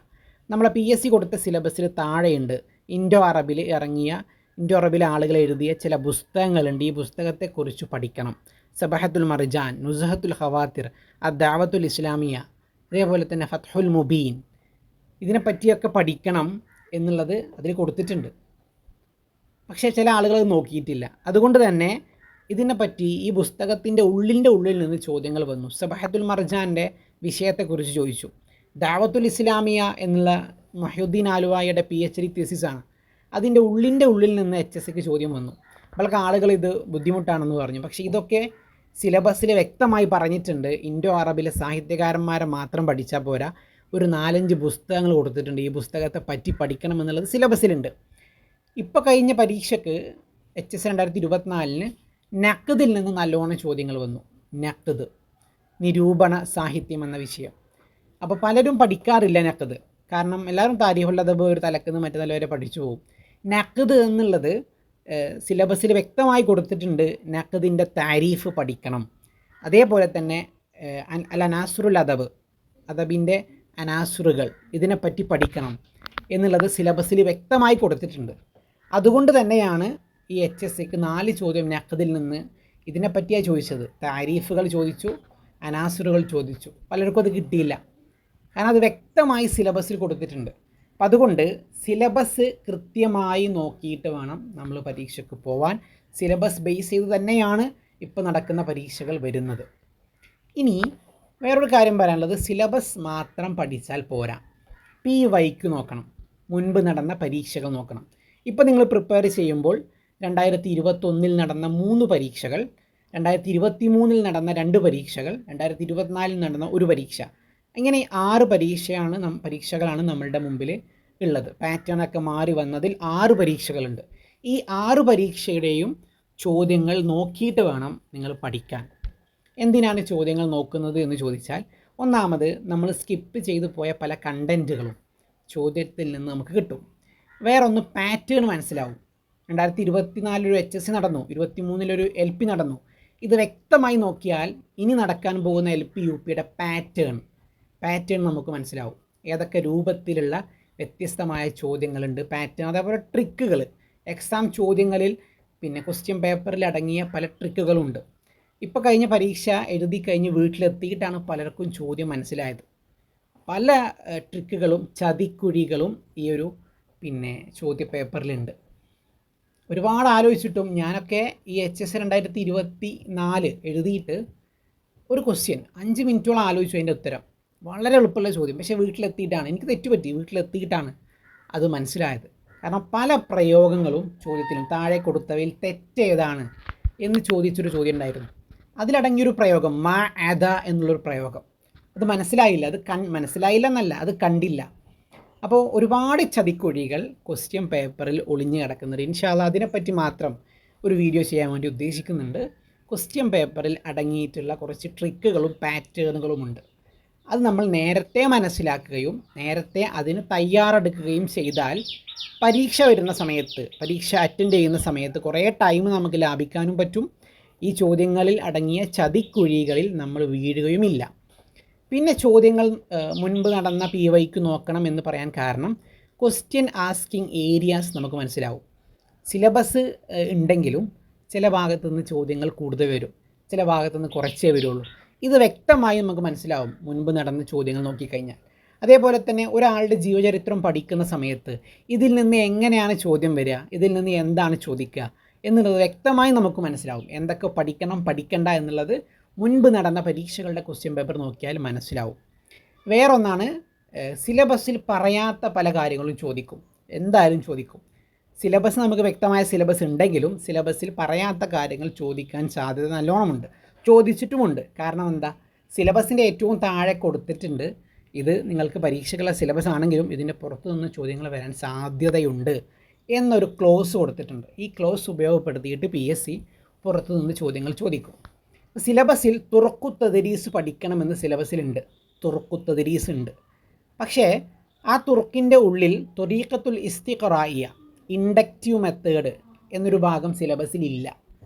നമ്മളെ PSC കൊടുത്ത സിലബസിൽ താഴെയുണ്ട് ഇൻഡോ അറബിൽ ഇറങ്ങിയ, ഇൻഡോ അറബിലെ ആളുകൾ എഴുതിയ ചില പുസ്തകങ്ങളുണ്ട്. ഈ പുസ്തകത്തെക്കുറിച്ച് പഠിക്കണം. സബഹത്തുൽ മർജാൻ, നുസ്ഹത്തുൽ ഖവാത്തിർ, അദ്ദഅവത്തുൽ ഇസ്ലാമിയ, അതേപോലെ തന്നെ ഫത്ഹുൽ മുബീൻ, ഇതിനെപ്പറ്റിയൊക്കെ പഠിക്കണം എന്നുള്ളത് അതിൽ കൊടുത്തിട്ടുണ്ട്. പക്ഷേ ചില ആളുകൾ നോക്കിയിട്ടില്ല. അതുകൊണ്ട് തന്നെ ഇതിനെപ്പറ്റി ഈ പുസ്തകത്തിൻ്റെ ഉള്ളിൽ നിന്ന് ചോദ്യങ്ങൾ വന്നു. സബഹത്തുൽ മർജാൻ്റെ വിഷയത്തെക്കുറിച്ച് ചോദിച്ചു. ദഅവത്തുൽ ഇസ്ലാമിയ എന്നുള്ള മുഹ്യുദ്ദീൻ ആലുവായുടെ PhD തീസിസാണ്. അതിൻ്റെ ഉള്ളിൽ നിന്ന് HSക്ക് ചോദ്യം വന്നു. അപ്പോൾ ആളുകൾ ഇത് ബുദ്ധിമുട്ടാണെന്ന് പറഞ്ഞു. പക്ഷേ ഇതൊക്കെ സിലബസിൽ വ്യക്തമായി പറഞ്ഞിട്ടുണ്ട്. ഇൻഡോ അറബിലെ സാഹിത്യകാരന്മാരെ മാത്രം പഠിച്ചാൽ പോരാ, ഒരു 4-5 പുസ്തകങ്ങൾ കൊടുത്തിട്ടുണ്ട്. ഈ പുസ്തകത്തെ പറ്റി പഠിക്കണം എന്നുള്ളത് സിലബസിലുണ്ട്. ഇപ്പോൾ കഴിഞ്ഞ പരീക്ഷയ്ക്ക് HSA 2024 നഖ്ദിൽ നിന്ന് നല്ലോണം ചോദ്യങ്ങൾ വന്നു. നഖ്ദ്, നിരൂപണ സാഹിത്യം എന്ന വിഷയം. അപ്പോൾ പലരും പഠിക്കാറില്ല നഖ്ദ്. കാരണം എല്ലാവരും താരീഖുൽ അദബ് ഒരു തലക്കുന്ന് മറ്റു തല വരെ പഠിച്ചു പോകും. നഖ്ദ് എന്നുള്ളത് സിലബസിൽ വ്യക്തമായി കൊടുത്തിട്ടുണ്ട്. നഖ്ദിൻ്റെ താരീഫ് പഠിക്കണം. അതേപോലെ തന്നെ അനാസുറുൽ അദബ്, അദബിൻ്റെ അനാസുറുകൾ, ഇതിനെപ്പറ്റി പഠിക്കണം എന്നുള്ളത് സിലബസിൽ വ്യക്തമായി കൊടുത്തിട്ടുണ്ട്. അതുകൊണ്ട് തന്നെയാണ് ഈ HSക്ക് 4 ചോദ്യം നഖ്ദിൽ നിന്ന് ഇതിനെപ്പറ്റിയാണ് ചോദിച്ചത്. താരീഫുകൾ ചോദിച്ചു, അനാസുറുകൾ ചോദിച്ചു. പലർക്കും അത് കിട്ടിയില്ല. കാരണം അത് വ്യക്തമായി സിലബസിൽ കൊടുത്തിട്ടുണ്ട്. അപ്പം അതുകൊണ്ട് സിലബസ് കൃത്യമായി നോക്കിയിട്ട് വേണം നമ്മൾ പരീക്ഷയ്ക്ക് പോവാൻ. സിലബസ് ബേസ് ചെയ്ത് തന്നെയാണ് ഇപ്പോൾ നടക്കുന്ന പരീക്ഷകൾ വരുന്നത്. ഇനി വേറൊരു കാര്യം പറയാനുള്ളത്, സിലബസ് മാത്രം പഠിച്ചാൽ പോരാ. PYQ നോക്കണം, മുൻപ് നടന്ന പരീക്ഷകൾ നോക്കണം. ഇപ്പോൾ നിങ്ങൾ പ്രിപ്പയർ ചെയ്യുമ്പോൾ 2021 നടന്ന 3 പരീക്ഷകൾ, 2023 നടന്ന 2 പരീക്ഷകൾ, 2024 നടന്ന 1 പരീക്ഷ, ഇങ്ങനെ 6 പരീക്ഷകളാണ് നമ്മളുടെ മുമ്പിൽ ഉള്ളത്. പാറ്റേണൊക്കെ മാറി വന്നതിൽ 6 പരീക്ഷകളുണ്ട്. ഈ 6 പരീക്ഷയുടെയും ചോദ്യങ്ങൾ നോക്കിയിട്ട് വേണം നിങ്ങൾ പഠിക്കാൻ. എന്തിനാണ് ചോദ്യങ്ങൾ നോക്കുന്നത് എന്ന് ചോദിച്ചാൽ, ഒന്നാമത് നമ്മൾ സ്കിപ്പ് ചെയ്തു പോയ പല കണ്ടൻറ്റുകളും ചോദ്യത്തിൽ നിന്ന് നമുക്ക് കിട്ടും. വേറൊന്ന് പാറ്റേൺ മനസ്സിലാവും. 2024 ഒരു HSC നടന്നു, 2023 ഒരു LP നടന്നു. ഇത് വ്യക്തമായി നോക്കിയാൽ ഇനി നടക്കാൻ പോകുന്ന LP UPയുടെ പാറ്റേൺ നമുക്ക് മനസ്സിലാവും. ഏതൊക്കെ രൂപത്തിലുള്ള വ്യത്യസ്തമായ ചോദ്യങ്ങളുണ്ട്, പാറ്റേൺ, അതേപോലെ ട്രിക്കുകൾ. എക്സാം ചോദ്യങ്ങളിൽ പിന്നെ ക്വസ്റ്റ്യൻ പേപ്പറിൽ അടങ്ങിയ പല ട്രിക്കുകളുണ്ട്. ഇപ്പോൾ കഴിഞ്ഞ പരീക്ഷ എഴുതി കഴിഞ്ഞ് വീട്ടിലെത്തിയിട്ടാണ് പലർക്കും ചോദ്യം മനസ്സിലായത്. പല ട്രിക്കുകളും ചതിക്കുഴികളും ഈ ഒരു ചോദ്യ പേപ്പറിലുണ്ട്. ഒരുപാട് ആലോചിച്ചിട്ടും ഞാനൊക്കെ ഈ HSA 2024 എഴുതിയിട്ട് ഒരു ക്വസ്റ്റ്യൻ 5 മിനിറ്റോളം ആലോചിച്ചു അതിൻ്റെ ഉത്തരം. വളരെ എളുപ്പമുള്ള ചോദ്യം. പക്ഷേ വീട്ടിലെത്തിയിട്ടാണ് എനിക്ക് തെറ്റുപറ്റി. വീട്ടിലെത്തിയിട്ടാണ് അത് മനസ്സിലായത്. കാരണം പല പ്രയോഗങ്ങളും ചോദ്യത്തിലും താഴെ കൊടുത്തവയിൽ തെറ്റേതാണ് എന്ന് ചോദിച്ചൊരു ചോദ്യം ഉണ്ടായിരുന്നു. അതിലടങ്ങിയൊരു പ്രയോഗം മാ അദ എന്നുള്ളൊരു പ്രയോഗം, അത് മനസ്സിലായില്ല, മനസ്സിലായില്ല എന്നല്ല, അത് കണ്ടില്ല. അപ്പോൾ ഒരുപാട് ചതിക്കുഴികൾ ക്വസ്റ്റ്യൻ പേപ്പറിൽ ഒളിഞ്ഞു കിടക്കുന്നുണ്ട്. ഇൻഷാ അല്ലാഹ് അതിനെപ്പറ്റി മാത്രം ഒരു വീഡിയോ ചെയ്യാൻ വേണ്ടി ഉദ്ദേശിക്കുന്നുണ്ട്. ക്വസ്റ്റ്യൻ പേപ്പറിൽ അടങ്ങിയിട്ടുള്ള കുറച്ച് ട്രിക്കുകളും പാറ്റേണുകളുമുണ്ട്. അത് നമ്മൾ നേരത്തെ മനസ്സിലാക്കുകയും നേരത്തെ അതിന് തയ്യാറെടുക്കുകയും ചെയ്താൽ പരീക്ഷ വരുന്ന സമയത്ത്, പരീക്ഷ അറ്റൻഡ് ചെയ്യുന്ന സമയത്ത് കുറേ ടൈം നമുക്ക് ലാഭിക്കാനും പറ്റും. ഈ ചോദ്യങ്ങളിൽ അടങ്ങിയ ചതിക്കുഴികളിൽ നമ്മൾ വീഴുകയുമില്ല. പിന്നെ ചോദ്യങ്ങൾ മുൻപ് നടന്ന PYQ നോക്കണം എന്ന് പറയാൻ കാരണം ക്വസ്റ്റ്യൻ ആസ്കിങ് ഏരിയാസ് നമുക്ക് മനസ്സിലാവും. സിലബസ് ഉണ്ടെങ്കിലും ചില ഭാഗത്തു നിന്ന് ചോദ്യങ്ങൾ കൂടുതൽ വരും, ചില ഭാഗത്തു നിന്ന് കുറച്ചേ വരുള്ളൂ. ഇത് വ്യക്തമായി നമുക്ക് മനസ്സിലാവും മുൻപ് നടന്ന ചോദ്യങ്ങൾ നോക്കിക്കഴിഞ്ഞാൽ. അതേപോലെ തന്നെ ഒരാളുടെ ജീവചരിത്രം പഠിക്കുന്ന സമയത്ത് ഇതിൽ നിന്ന് എങ്ങനെയാണ് ചോദ്യം വരിക, ഇതിൽ നിന്ന് എന്താണ് ചോദിക്കുക എന്നുള്ളത് വ്യക്തമായി നമുക്ക് മനസ്സിലാവും. എന്തൊക്കെ പഠിക്കണം പഠിക്കണ്ട എന്നുള്ളത് മുൻപ് നടന്ന പരീക്ഷകളുടെ ക്വസ്റ്റ്യൻ പേപ്പർ നോക്കിയാൽ മനസ്സിലാവും. വേറൊന്നാണ്, സിലബസിൽ പറയാത്ത പല കാര്യങ്ങളും ചോദിക്കും, എന്തായാലും ചോദിക്കും. സിലബസ് നമുക്ക് വ്യക്തമായ സിലബസ് ഉണ്ടെങ്കിലും സിലബസിൽ പറയാത്ത കാര്യങ്ങൾ ചോദിക്കാൻ സാധ്യത നല്ലോണമുണ്ട്, ചോദിച്ചിട്ടുമുണ്ട്. കാരണം എന്താ, സിലബസിൻ്റെ ഏറ്റവും താഴെ കൊടുത്തിട്ടുണ്ട് ഇത് നിങ്ങൾക്ക് പരീക്ഷകളുടെ സിലബസ് ആണെങ്കിലും ഇതിൻ്റെ പുറത്തു നിന്ന് ചോദ്യങ്ങൾ വരാൻ സാധ്യതയുണ്ട് എന്നൊരു ക്ലോസ് കൊടുത്തിട്ടുണ്ട്. ഈ ക്ലോസ് ഉപയോഗപ്പെടുത്തിയിട്ട് PSC പുറത്തു നിന്ന് ചോദ്യങ്ങൾ ചോദിക്കും. സിലബസിൽ തുറക്കുത്തദരീസ് പഠിക്കണമെന്ന് സിലബസിലുണ്ട്, തുറക്കുത്തദരീസ് ഉണ്ട്. പക്ഷേ ആ തുറക്കിൻ്റെ ഉള്ളിൽ ത്വരീഖത്തുൽ ഇസ്തിഖറാഇയ, ഇൻഡക്റ്റീവ് മെത്തേഡ് എന്നൊരു ഭാഗം സിലബസിലില്ല.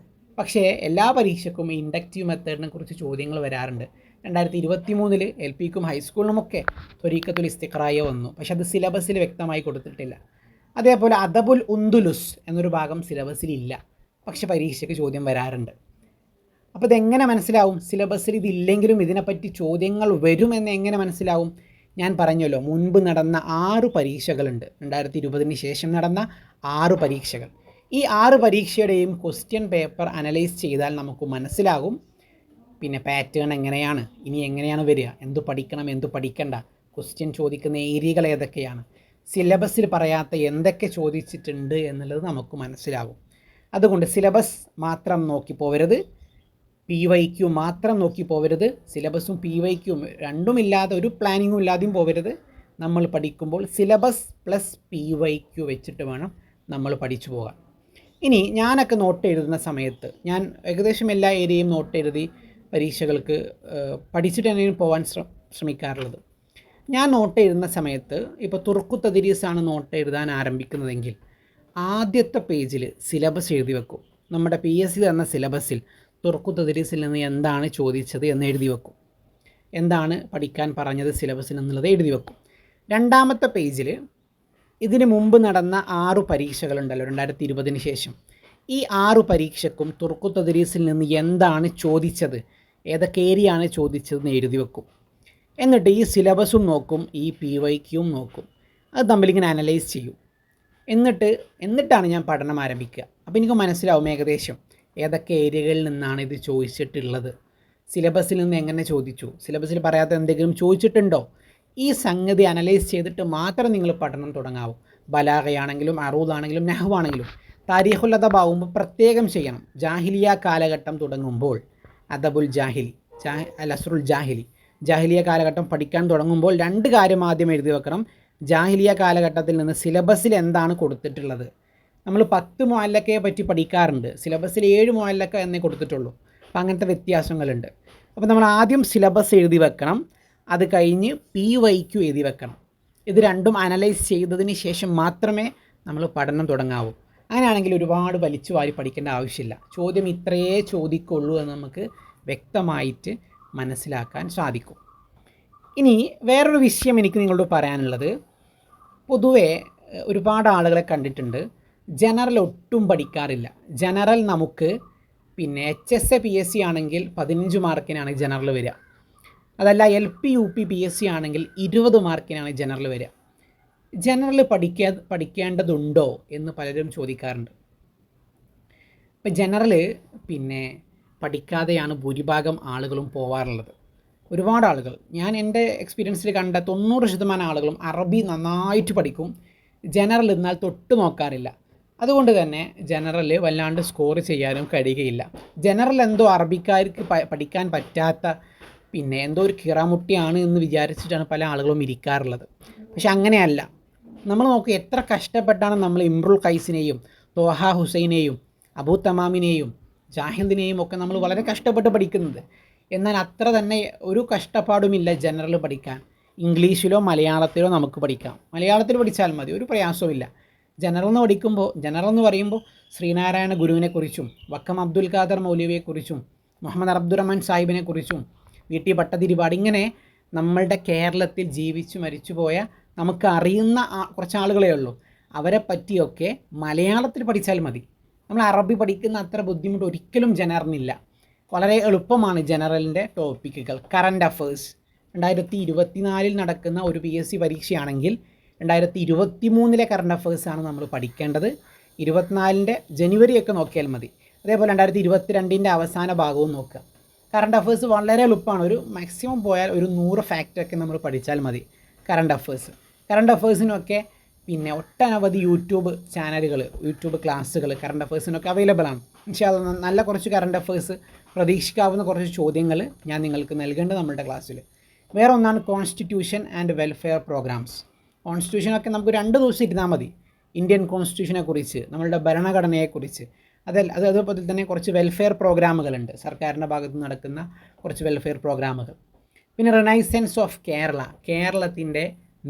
പക്ഷേ എല്ലാ പരീക്ഷയ്ക്കും ഇൻഡക്റ്റീവ് മെത്തേഡിനെ കുറിച്ച് ചോദ്യങ്ങൾ വരാറുണ്ട്. 2023 LPക്കും ഹൈസ്കൂളിനുമൊക്കെ ത്വരീഖത്തുൽ ഇസ്തിഖറാഇയ വന്നു, പക്ഷെ അത് സിലബസിൽ വ്യക്തമായി കൊടുത്തിട്ടില്ല. അതേപോലെ അദബുൽ ഉന്ദുലുസ് എന്നൊരു ഭാഗം സിലബസിലില്ല, പക്ഷെ പരീക്ഷയ്ക്ക് ചോദ്യം വരാറുണ്ട്. അപ്പോൾ ഇതെങ്ങനെ മനസ്സിലാവും? സിലബസിൽ ഇതില്ലെങ്കിലും ഇതിനെപ്പറ്റി ചോദ്യങ്ങൾ വരുമെന്ന് എങ്ങനെ മനസ്സിലാവും? ഞാൻ പറഞ്ഞല്ലോ, മുൻപ് നടന്ന 6 പരീക്ഷകളുണ്ട്. 2020 ശേഷം നടന്ന 6 പരീക്ഷകൾ. ഈ 6 പരീക്ഷയുടെയും ക്വസ്റ്റ്യൻ പേപ്പർ അനലൈസ് ചെയ്താൽ നമുക്ക് മനസ്സിലാകും പിന്നെ പാറ്റേൺ എങ്ങനെയാണ്, ഇനി എങ്ങനെയാണ് വരിക, എന്തു പഠിക്കണം എന്തു പഠിക്കണ്ട, ക്വസ്റ്റ്യൻ ചോദിക്കുന്ന ഏരിയകൾ ഏതൊക്കെയാണ്, സിലബസിൽ പറയാത്ത എന്തൊക്കെ ചോദിച്ചിട്ടുണ്ട് എന്നുള്ളത് നമുക്ക് മനസ്സിലാകും. അതുകൊണ്ട് സിലബസ് മാത്രം നോക്കി പോവരുത്, PYQ മാത്രം നോക്കി പോവരുത്. സിലബസും PYQയും രണ്ടുമില്ലാതെ, ഒരു പ്ലാനിങ്ങും ഇല്ലാതെയും പോവരുത്. നമ്മൾ പഠിക്കുമ്പോൾ സിലബസ് പ്ലസ് PYQ വെച്ചിട്ട് വേണം നമ്മൾ പഠിച്ചു പോകാൻ. ഇനി ഞാനൊക്കെ നോട്ട് എഴുതുന്ന സമയത്ത് ഞാൻ ഏകദേശം എല്ലാ ഏരിയയും നോട്ട് എഴുതി പരീക്ഷകൾക്ക് പഠിച്ചിട്ട് തന്നെയാണ് പോകാൻ ശ്രമിക്കാറുള്ളത്. ഞാൻ നോട്ട് എഴുതുന്ന സമയത്ത് ഇപ്പോൾ തുറക്കുത്തദരീസാണ് നോട്ട് എഴുതാൻ ആരംഭിക്കുന്നതെങ്കിൽ ആദ്യത്തെ പേജിൽ സിലബസ് എഴുതി വെക്കും. നമ്മുടെ PSC തന്ന സിലബസിൽ തുറക്കുത്തദരീസിൽ നിന്ന് എന്താണ് ചോദിച്ചത് എന്ന് എഴുതി വെക്കും, എന്താണ് പഠിക്കാൻ പറഞ്ഞത് സിലബസിൽ എന്നുള്ളത് എഴുതി വെക്കും. രണ്ടാമത്തെ പേജിൽ ഇതിന് മുമ്പ് നടന്ന 6 പരീക്ഷകളുണ്ടല്ലോ 2020 ശേഷം, ഈ 6 പരീക്ഷയ്ക്കും തുറക്കുത്തദരീസിൽ നിന്ന് എന്താണ് ചോദിച്ചത്, ഏതൊക്കെ ഏരിയയാണ് ചോദിച്ചതെന്ന് എഴുതി വെക്കും. എന്നിട്ട് ഈ സിലബസും നോക്കും, ഈ PYQയും നോക്കും, അത് തമ്മിലിങ്ങനെ അനലൈസ് ചെയ്യും. എന്നിട്ടാണ് ഞാൻ പഠനം ആരംഭിക്കുക. അപ്പോൾ എനിക്ക് മനസ്സിലാവും ഏകദേശം ഏതൊക്കെ ഏരിയകളിൽ നിന്നാണ് ഇത് ചോദിച്ചിട്ടുള്ളത്, സിലബസിൽ നിന്ന് എങ്ങനെ ചോദിച്ചു, സിലബസിൽ പറയാത്ത എന്തെങ്കിലും ചോദിച്ചിട്ടുണ്ടോ. ഈ സംഗതി അനലൈസ് ചെയ്തിട്ട് മാത്രം നിങ്ങൾ പഠനം തുടങ്ങാവൂ. ബലാഗയാണെങ്കിലും അറൂദാണെങ്കിലും നഹ്വാണെങ്കിലും. താരീഖുൽ അദബ് ആവുമ്പോൾ പ്രത്യേകം ചെയ്യണം. ജാഹിലിയ കാലഘട്ടം തുടങ്ങുമ്പോൾ അദബുൽ ജാഹിലി, അസ്റുൽ ജാഹിലി, ജാഹിലിയ കാലഘട്ടം പഠിക്കാൻ തുടങ്ങുമ്പോൾ 2 കാര്യം ആദ്യം എഴുതി വെക്കണം. ജാഹിലിയ കാലഘട്ടത്തിൽ നിന്ന് സിലബസിൽ എന്താണ് കൊടുത്തിട്ടുള്ളത്. നമ്മൾ 10 മുഅല്ലക്കയെ പറ്റി പഠിക്കാറുണ്ട്, സിലബസിൽ 7 മുഅല്ലക്ക എന്നേ കൊടുത്തിട്ടുള്ളൂ. അപ്പോൾ അങ്ങനത്തെ വ്യത്യാസങ്ങളുണ്ട്. അപ്പോൾ നമ്മൾ ആദ്യം സിലബസ് എഴുതി വെക്കണം, അത് കഴിഞ്ഞ് PYQ എഴുതി വെക്കണം. ഇത് രണ്ടും അനലൈസ് ചെയ്തതിന് ശേഷം മാത്രമേ നമ്മൾ പഠനം തുടങ്ങാവൂ. അങ്ങനെയാണെങ്കിൽ ഒരുപാട് വലിച്ചു വാരി പഠിക്കേണ്ട ആവശ്യമില്ല. ചോദ്യം ഇത്രയേ ചോദിക്കുള്ളൂ എന്ന് നമുക്ക് വ്യക്തമായിട്ട് മനസ്സിലാക്കാൻ സാധിക്കും. ഇനി വേറൊരു വിഷയം എനിക്ക് നിങ്ങളോട് പറയാനുള്ളത്, പൊതുവേ ഒരുപാട് ആളുകളെ കണ്ടിട്ടുണ്ട് ജനറൽ ഒട്ടും പഠിക്കാറില്ല. ജനറൽ നമുക്ക് പിന്നെ HSA PSC ആണെങ്കിൽ 15 മാർക്കിനാണ് ജനറൽ വരിക, അതല്ല LP UP PSC ആണെങ്കിൽ 20 മാർക്കിനാണ് ജനറൽ വരിക. ജനറൽ പഠിക്കേണ്ടതുണ്ടോ എന്ന് പലരും ചോദിക്കാറുണ്ട്. ഇപ്പം ജനറൽ പിന്നെ പഠിക്കാതെയാണ് ഭൂരിഭാഗം ആളുകളും പോവാറുള്ളത്. ഒരുപാട് ആളുകൾ, ഞാൻ എൻ്റെ എക്സ്പീരിയൻസിൽ കണ്ട 90% ആളുകളും അറബി നന്നായിട്ട് പഠിക്കും, ജനറൽ എന്നാൽ തൊട്ട് നോക്കാറില്ല. അതുകൊണ്ട് തന്നെ ജനറൽ വല്ലാണ്ട് സ്കോർ ചെയ്യാനും കഴിയുകയില്ല. ജനറൽ എന്തോ അറബിക്കാർക്ക് പഠിക്കാൻ പറ്റാത്ത പിന്നെ എന്തോ ഒരു കിറാമുട്ടിയാണ് എന്ന് വിചാരിച്ചിട്ടാണ് പല ആളുകളും ഇരിക്കാറുള്ളത്. പക്ഷെ അങ്ങനെയല്ല. നമ്മൾ നോക്കുക, എത്ര കഷ്ടപ്പെട്ടാണ് നമ്മൾ ഇമ്രുൽ ഖൈസിനെയും തോഹ ഹുസൈനെയും അബൂ തമാമിനെയും ജാഹിദിനെയും ഒക്കെ നമ്മൾ വളരെ കഷ്ടപ്പെട്ട് പഠിക്കുന്നത്. എന്നാൽ അത്ര തന്നെ ഒരു കഷ്ടപ്പാടുമില്ല ജനറൽ പഠിക്കാൻ. ഇംഗ്ലീഷിലോ മലയാളത്തിലോ നമുക്ക് പഠിക്കാം. മലയാളത്തിൽ പഠിച്ചാൽ മതി, ഒരു പ്രയാസവുമില്ല. ജനറൽ എന്ന് പറയുമ്പോൾ ശ്രീനാരായണ ഗുരുവിനെക്കുറിച്ചും വക്കം അബ്ദുൽ ഖാദർ മൗലവിയെക്കുറിച്ചും മുഹമ്മദ് അബ്ദുറഹ്മാൻ സാഹിബിനെക്കുറിച്ചും വി.ടി. ഭട്ടതിരിപ്പാട്, ഇങ്ങനെ നമ്മളുടെ കേരളത്തിൽ ജീവിച്ചു മരിച്ചുപോയ നമുക്ക് അറിയുന്ന കുറച്ച് ആളുകളേ ഉള്ളൂ. അവരെ പറ്റിയൊക്കെ മലയാളത്തിൽ പഠിച്ചാൽ മതി. നമ്മൾ അറബി പഠിക്കുന്ന അത്ര ബുദ്ധിമുട്ട് ഒരിക്കലും ജനറലിനില്ല. വളരെ എളുപ്പമാണ് ജനറലിൻ്റെ ടോപ്പിക്കുകൾ. കറണ്ട് അഫേഴ്സ് 2024 നടക്കുന്ന ഒരു PSC പരീക്ഷയാണെങ്കിൽ 2023 കറണ്ട് അഫേഴ്സാണ് നമ്മൾ പഠിക്കേണ്ടത്. 24 ജനുവരിയൊക്കെ നോക്കിയാൽ മതി. അതേപോലെ 2022 അവസാന ഭാഗവും നോക്കുക. കറണ്ട് അഫേഴ്സ് വളരെ എളുപ്പമാണ്. ഒരു മാക്സിമം പോയാൽ ഒരു 100 ഫാക്റ്റൊക്കെ നമ്മൾ പഠിച്ചാൽ മതി കറണ്ട് അഫേഴ്സിനൊക്കെ. പിന്നെ ഒട്ടനവധി യൂട്യൂബ് ചാനലുകൾ, യൂട്യൂബ് ക്ലാസ്സുകൾ കറണ്ട് അഫേഴ്സിനൊക്കെ അവൈലബിൾ ആണ്. ഇൻഷാല്ലാ നല്ല കുറച്ച് കറണ്ട് അഫേഴ്സ് പ്രതീക്ഷിക്കാവുന്ന കുറച്ച് ചോദ്യങ്ങൾ ഞാൻ നിങ്ങൾക്ക് നൽകേണ്ടത് നമ്മുടെ ക്ലാസ്സിൽ. വേറെ ഒന്നാണ് കോൺസ്റ്റിറ്റ്യൂഷൻ ആൻഡ് വെൽഫെയർ പ്രോഗ്രാംസ്. കോൺസ്റ്റിറ്റ്യൂഷനൊക്കെ നമുക്ക് 2 ദിവസം ഇരുന്നാൽ മതി. ഇന്ത്യൻ കോൺസ്റ്റിറ്റ്യൂഷനെ കുറിച്ച്, നമ്മളുടെ ഭരണഘടനയെക്കുറിച്ച്, അതേപോലെ തന്നെ കുറച്ച് വെൽഫെയർ പ്രോഗ്രാമുകളുണ്ട്, സർക്കാരിൻ്റെ ഭാഗത്ത് നടക്കുന്ന കുറച്ച് വെൽഫെയർ പ്രോഗ്രാമുകൾ. പിന്നെ റിനൈസൻസ് ഓഫ് കേരളത്തിൻ്റെ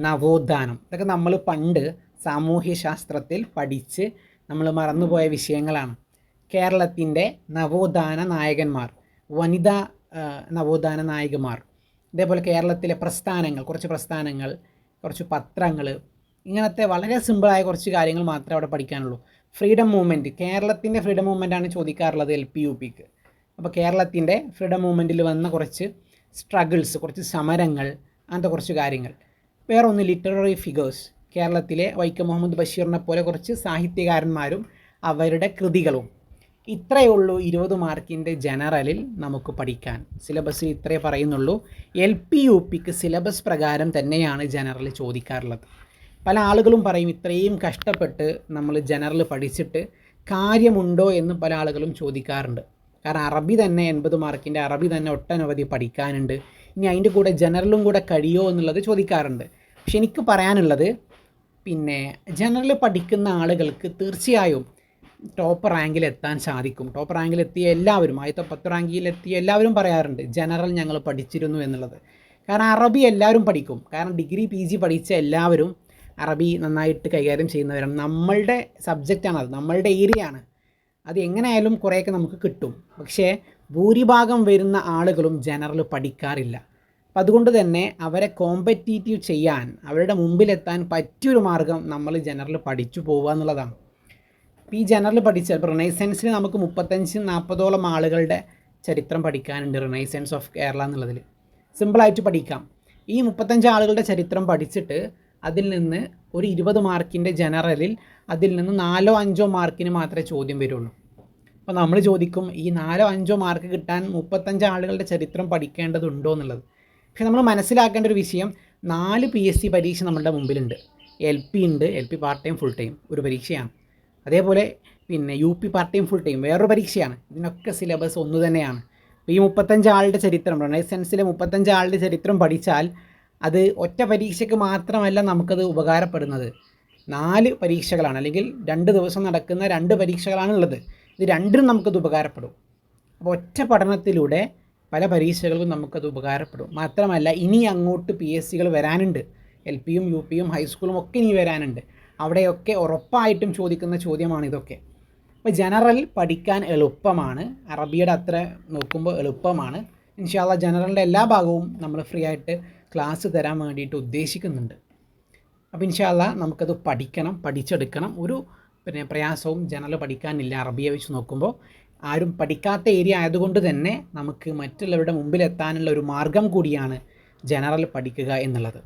നവോത്ഥാനം. ഇതൊക്കെ നമ്മൾ പണ്ട് സാമൂഹ്യശാസ്ത്രത്തിൽ പഠിച്ച് നമ്മൾ മറന്നുപോയ വിഷയങ്ങളാണ്. കേരളത്തിൻ്റെ നവോത്ഥാന നായകന്മാർ, വനിതാ നവോത്ഥാന നായികമാർ, അതേപോലെ കേരളത്തിലെ കുറച്ച് പ്രസ്ഥാനങ്ങൾ, കുറച്ച് പത്രങ്ങൾ, ഇങ്ങനത്തെ വളരെ സിമ്പിളായ കുറച്ച് കാര്യങ്ങൾ മാത്രമേ അവിടെ പഠിക്കാനുള്ളൂ. ഫ്രീഡം മൂവ്മെൻറ്റ്, കേരളത്തിൻ്റെ ഫ്രീഡം മൂവ്മെൻറ്റാണ് ചോദിക്കാറുള്ളത് LP UPക്ക്. അപ്പോൾ കേരളത്തിൻ്റെ ഫ്രീഡം മൂവ്മെൻറ്റിൽ വന്ന കുറച്ച് സ്ട്രഗിൾസ്, കുറച്ച് സമരങ്ങൾ, അങ്ങനത്തെ കുറച്ച് കാര്യങ്ങൾ. വേറെ ഒന്ന് ലിറ്റററി ഫിഗേഴ്സ്, കേരളത്തിലെ വൈക്കം മുഹമ്മദ് ബഷീറിനെ പോലെ കുറച്ച് സാഹിത്യകാരന്മാരും അവരുടെ കൃതികളും. ഇത്രയേ ഉള്ളൂ 20 മാർക്കിൻ്റെ ജനറലിൽ നമുക്ക് പഠിക്കാൻ. സിലബസിൽ ഇത്രയേ പറയുന്നുള്ളൂ. LP UPക്ക് സിലബസ് പ്രകാരം തന്നെയാണ് ജനറൽ ചോദിക്കാറുള്ളത്. പല ആളുകളും പറയും ഇത്രയും കഷ്ടപ്പെട്ട് നമ്മൾ ജനറൽ പഠിച്ചിട്ട് കാര്യമുണ്ടോ എന്ന് പല ആളുകളും ചോദിക്കാറുണ്ട്. കാരണം അറബി തന്നെ 80 മാർക്കിൻ്റെ അറബി തന്നെ ഒട്ടനവധി പഠിക്കാനുണ്ട്. ഇനി അതിൻ്റെ കൂടെ ജനറലും കൂടെ കഴിയുമോ എന്നുള്ളത് ചോദിക്കാറുണ്ട്. പക്ഷെ എനിക്ക് പറയാനുള്ളത്, പിന്നെ ജനറൽ പഠിക്കുന്ന ആളുകൾക്ക് തീർച്ചയായും ടോപ്പ് റാങ്കിലെത്താൻ സാധിക്കും. ടോപ്പ് റാങ്കിലെത്തിയ എല്ലാവരും, ആദ്യത്തെ 10 റാങ്കിലെത്തിയ എല്ലാവരും പറയാറുണ്ട് ജനറൽ ഞങ്ങൾ പഠിച്ചിരുന്നു എന്നുള്ളത്. കാരണം അറബി എല്ലാവരും പഠിക്കും. കാരണം ഡിഗ്രി PG പഠിച്ച എല്ലാവരും അറബി നന്നായിട്ട് കൈകാര്യം ചെയ്യുന്നവരാണ്. നമ്മളുടെ സബ്ജക്റ്റാണത്, നമ്മളുടെ ഏരിയയാണ്. അത് എങ്ങനെയായാലും കുറേയൊക്കെ നമുക്ക് കിട്ടും. പക്ഷേ ഭൂരിഭാഗം വരുന്ന ആളുകളും ജനറൽ പഠിക്കാറില്ല. അപ്പം അതുകൊണ്ട് തന്നെ അവരെ കോമ്പറ്റീറ്റീവ് ചെയ്യാൻ, അവരുടെ മുമ്പിലെത്താൻ പറ്റിയൊരു മാർഗ്ഗം നമ്മൾ ജനറൽ പഠിച്ചു പോവുക എന്നുള്ളതാണ്. ഈ ജനറൽ പഠിച്ചാൽ ഇപ്പോൾ റിനൈസൻസിൽ നമുക്ക് 35-40ഓളം ആളുകളുടെ ചരിത്രം പഠിക്കാനുണ്ട്. റിനൈസൻസ് ഓഫ് കേരള എന്നുള്ളതിൽ സിമ്പിളായിട്ട് പഠിക്കാം. ഈ 35 ആളുകളുടെ ചരിത്രം പഠിച്ചിട്ട് അതിൽ നിന്ന് ഒരു 20 മാർക്കിൻ്റെ ജനറലിൽ അതിൽ നിന്ന് 4-5 മാർക്കിന് മാത്രമേ ചോദ്യം വരുള്ളൂ. അപ്പോൾ നമ്മൾ ചോദിക്കും ഈ 4-5 മാർക്ക് കിട്ടാൻ 35 ആളുകളുടെ ചരിത്രം പഠിക്കേണ്ടതുണ്ടോ എന്നുള്ളത്. പക്ഷെ നമ്മൾ മനസ്സിലാക്കേണ്ട ഒരു വിഷയം, 4 PSC പരീക്ഷ നമ്മുടെ മുമ്പിലുണ്ട്. LP ഉണ്ട്, LP part time full time ഒരു പരീക്ഷയാണ്. അതേപോലെ പിന്നെ UP part time full time വേറൊരു പരീക്ഷയാണ്. ഇതിനൊക്കെ സിലബസ് ഒന്ന് തന്നെയാണ്. അപ്പോൾ ഈ 35 ആളുടെ ചരിത്രം, റിനൈസൻസിലെ 35 ആളുടെ ചരിത്രം പഠിച്ചാൽ അത് ഒറ്റ പരീക്ഷയ്ക്ക് മാത്രമല്ല നമുക്കത് ഉപകാരപ്പെടുന്നത്. 4 പരീക്ഷകളാണ്, അല്ലെങ്കിൽ 2 ദിവസം നടക്കുന്ന 2 പരീക്ഷകളാണുള്ളത്. ഇത് രണ്ടിനും നമുക്കത് ഉപകാരപ്പെടും. അപ്പോൾ ഒറ്റ പഠനത്തിലൂടെ പല പരീക്ഷകൾക്കും നമുക്കത് ഉപകാരപ്പെടും. മാത്രമല്ല ഇനി അങ്ങോട്ട് PSCകൾ വരാനുണ്ട്. LPയും UPയും ഹൈസ്കൂളും ഒക്കെ ഇനി വരാനുണ്ട്. അവിടെയൊക്കെ ഉറപ്പായിട്ടും ചോദിക്കുന്ന ചോദ്യമാണ് ഇതൊക്കെ. അപ്പോൾ ജനറൽ പഠിക്കാൻ എളുപ്പമാണ്, അറബിയുടെ അത്ര നോക്കുമ്പോൾ എളുപ്പമാണ്. ഇൻഷാ അല്ലാഹ് ജനറലിൻ്റെ എല്ലാ ഭാഗവും നമ്മൾ ഫ്രീ ആയിട്ട് ക്ലാസ് തരാൻ വേണ്ടിയിട്ട് ഉദ്ദേശിക്കുന്നുണ്ട്. അപ്പോൾ ഇൻഷാ അല്ലാഹ് നമുക്കത് പഠിച്ചെടുക്കണം. ഒരു പ്രയാസവും ജനറൽ പഠിക്കാനില്ല. അറബിയെ വെച്ച് നോക്കുമ്പോൾ ആരും പഠിക്കാത്ത ഏരിയ ആയതുകൊണ്ട് തന്നെ നമുക്ക് മറ്റുള്ളവരുടെ മുമ്പിലെത്താനുള്ള ഒരു മാർഗം കൂടിയാണ് ജനറൽ പഠിക്കുക എന്നുള്ളത്.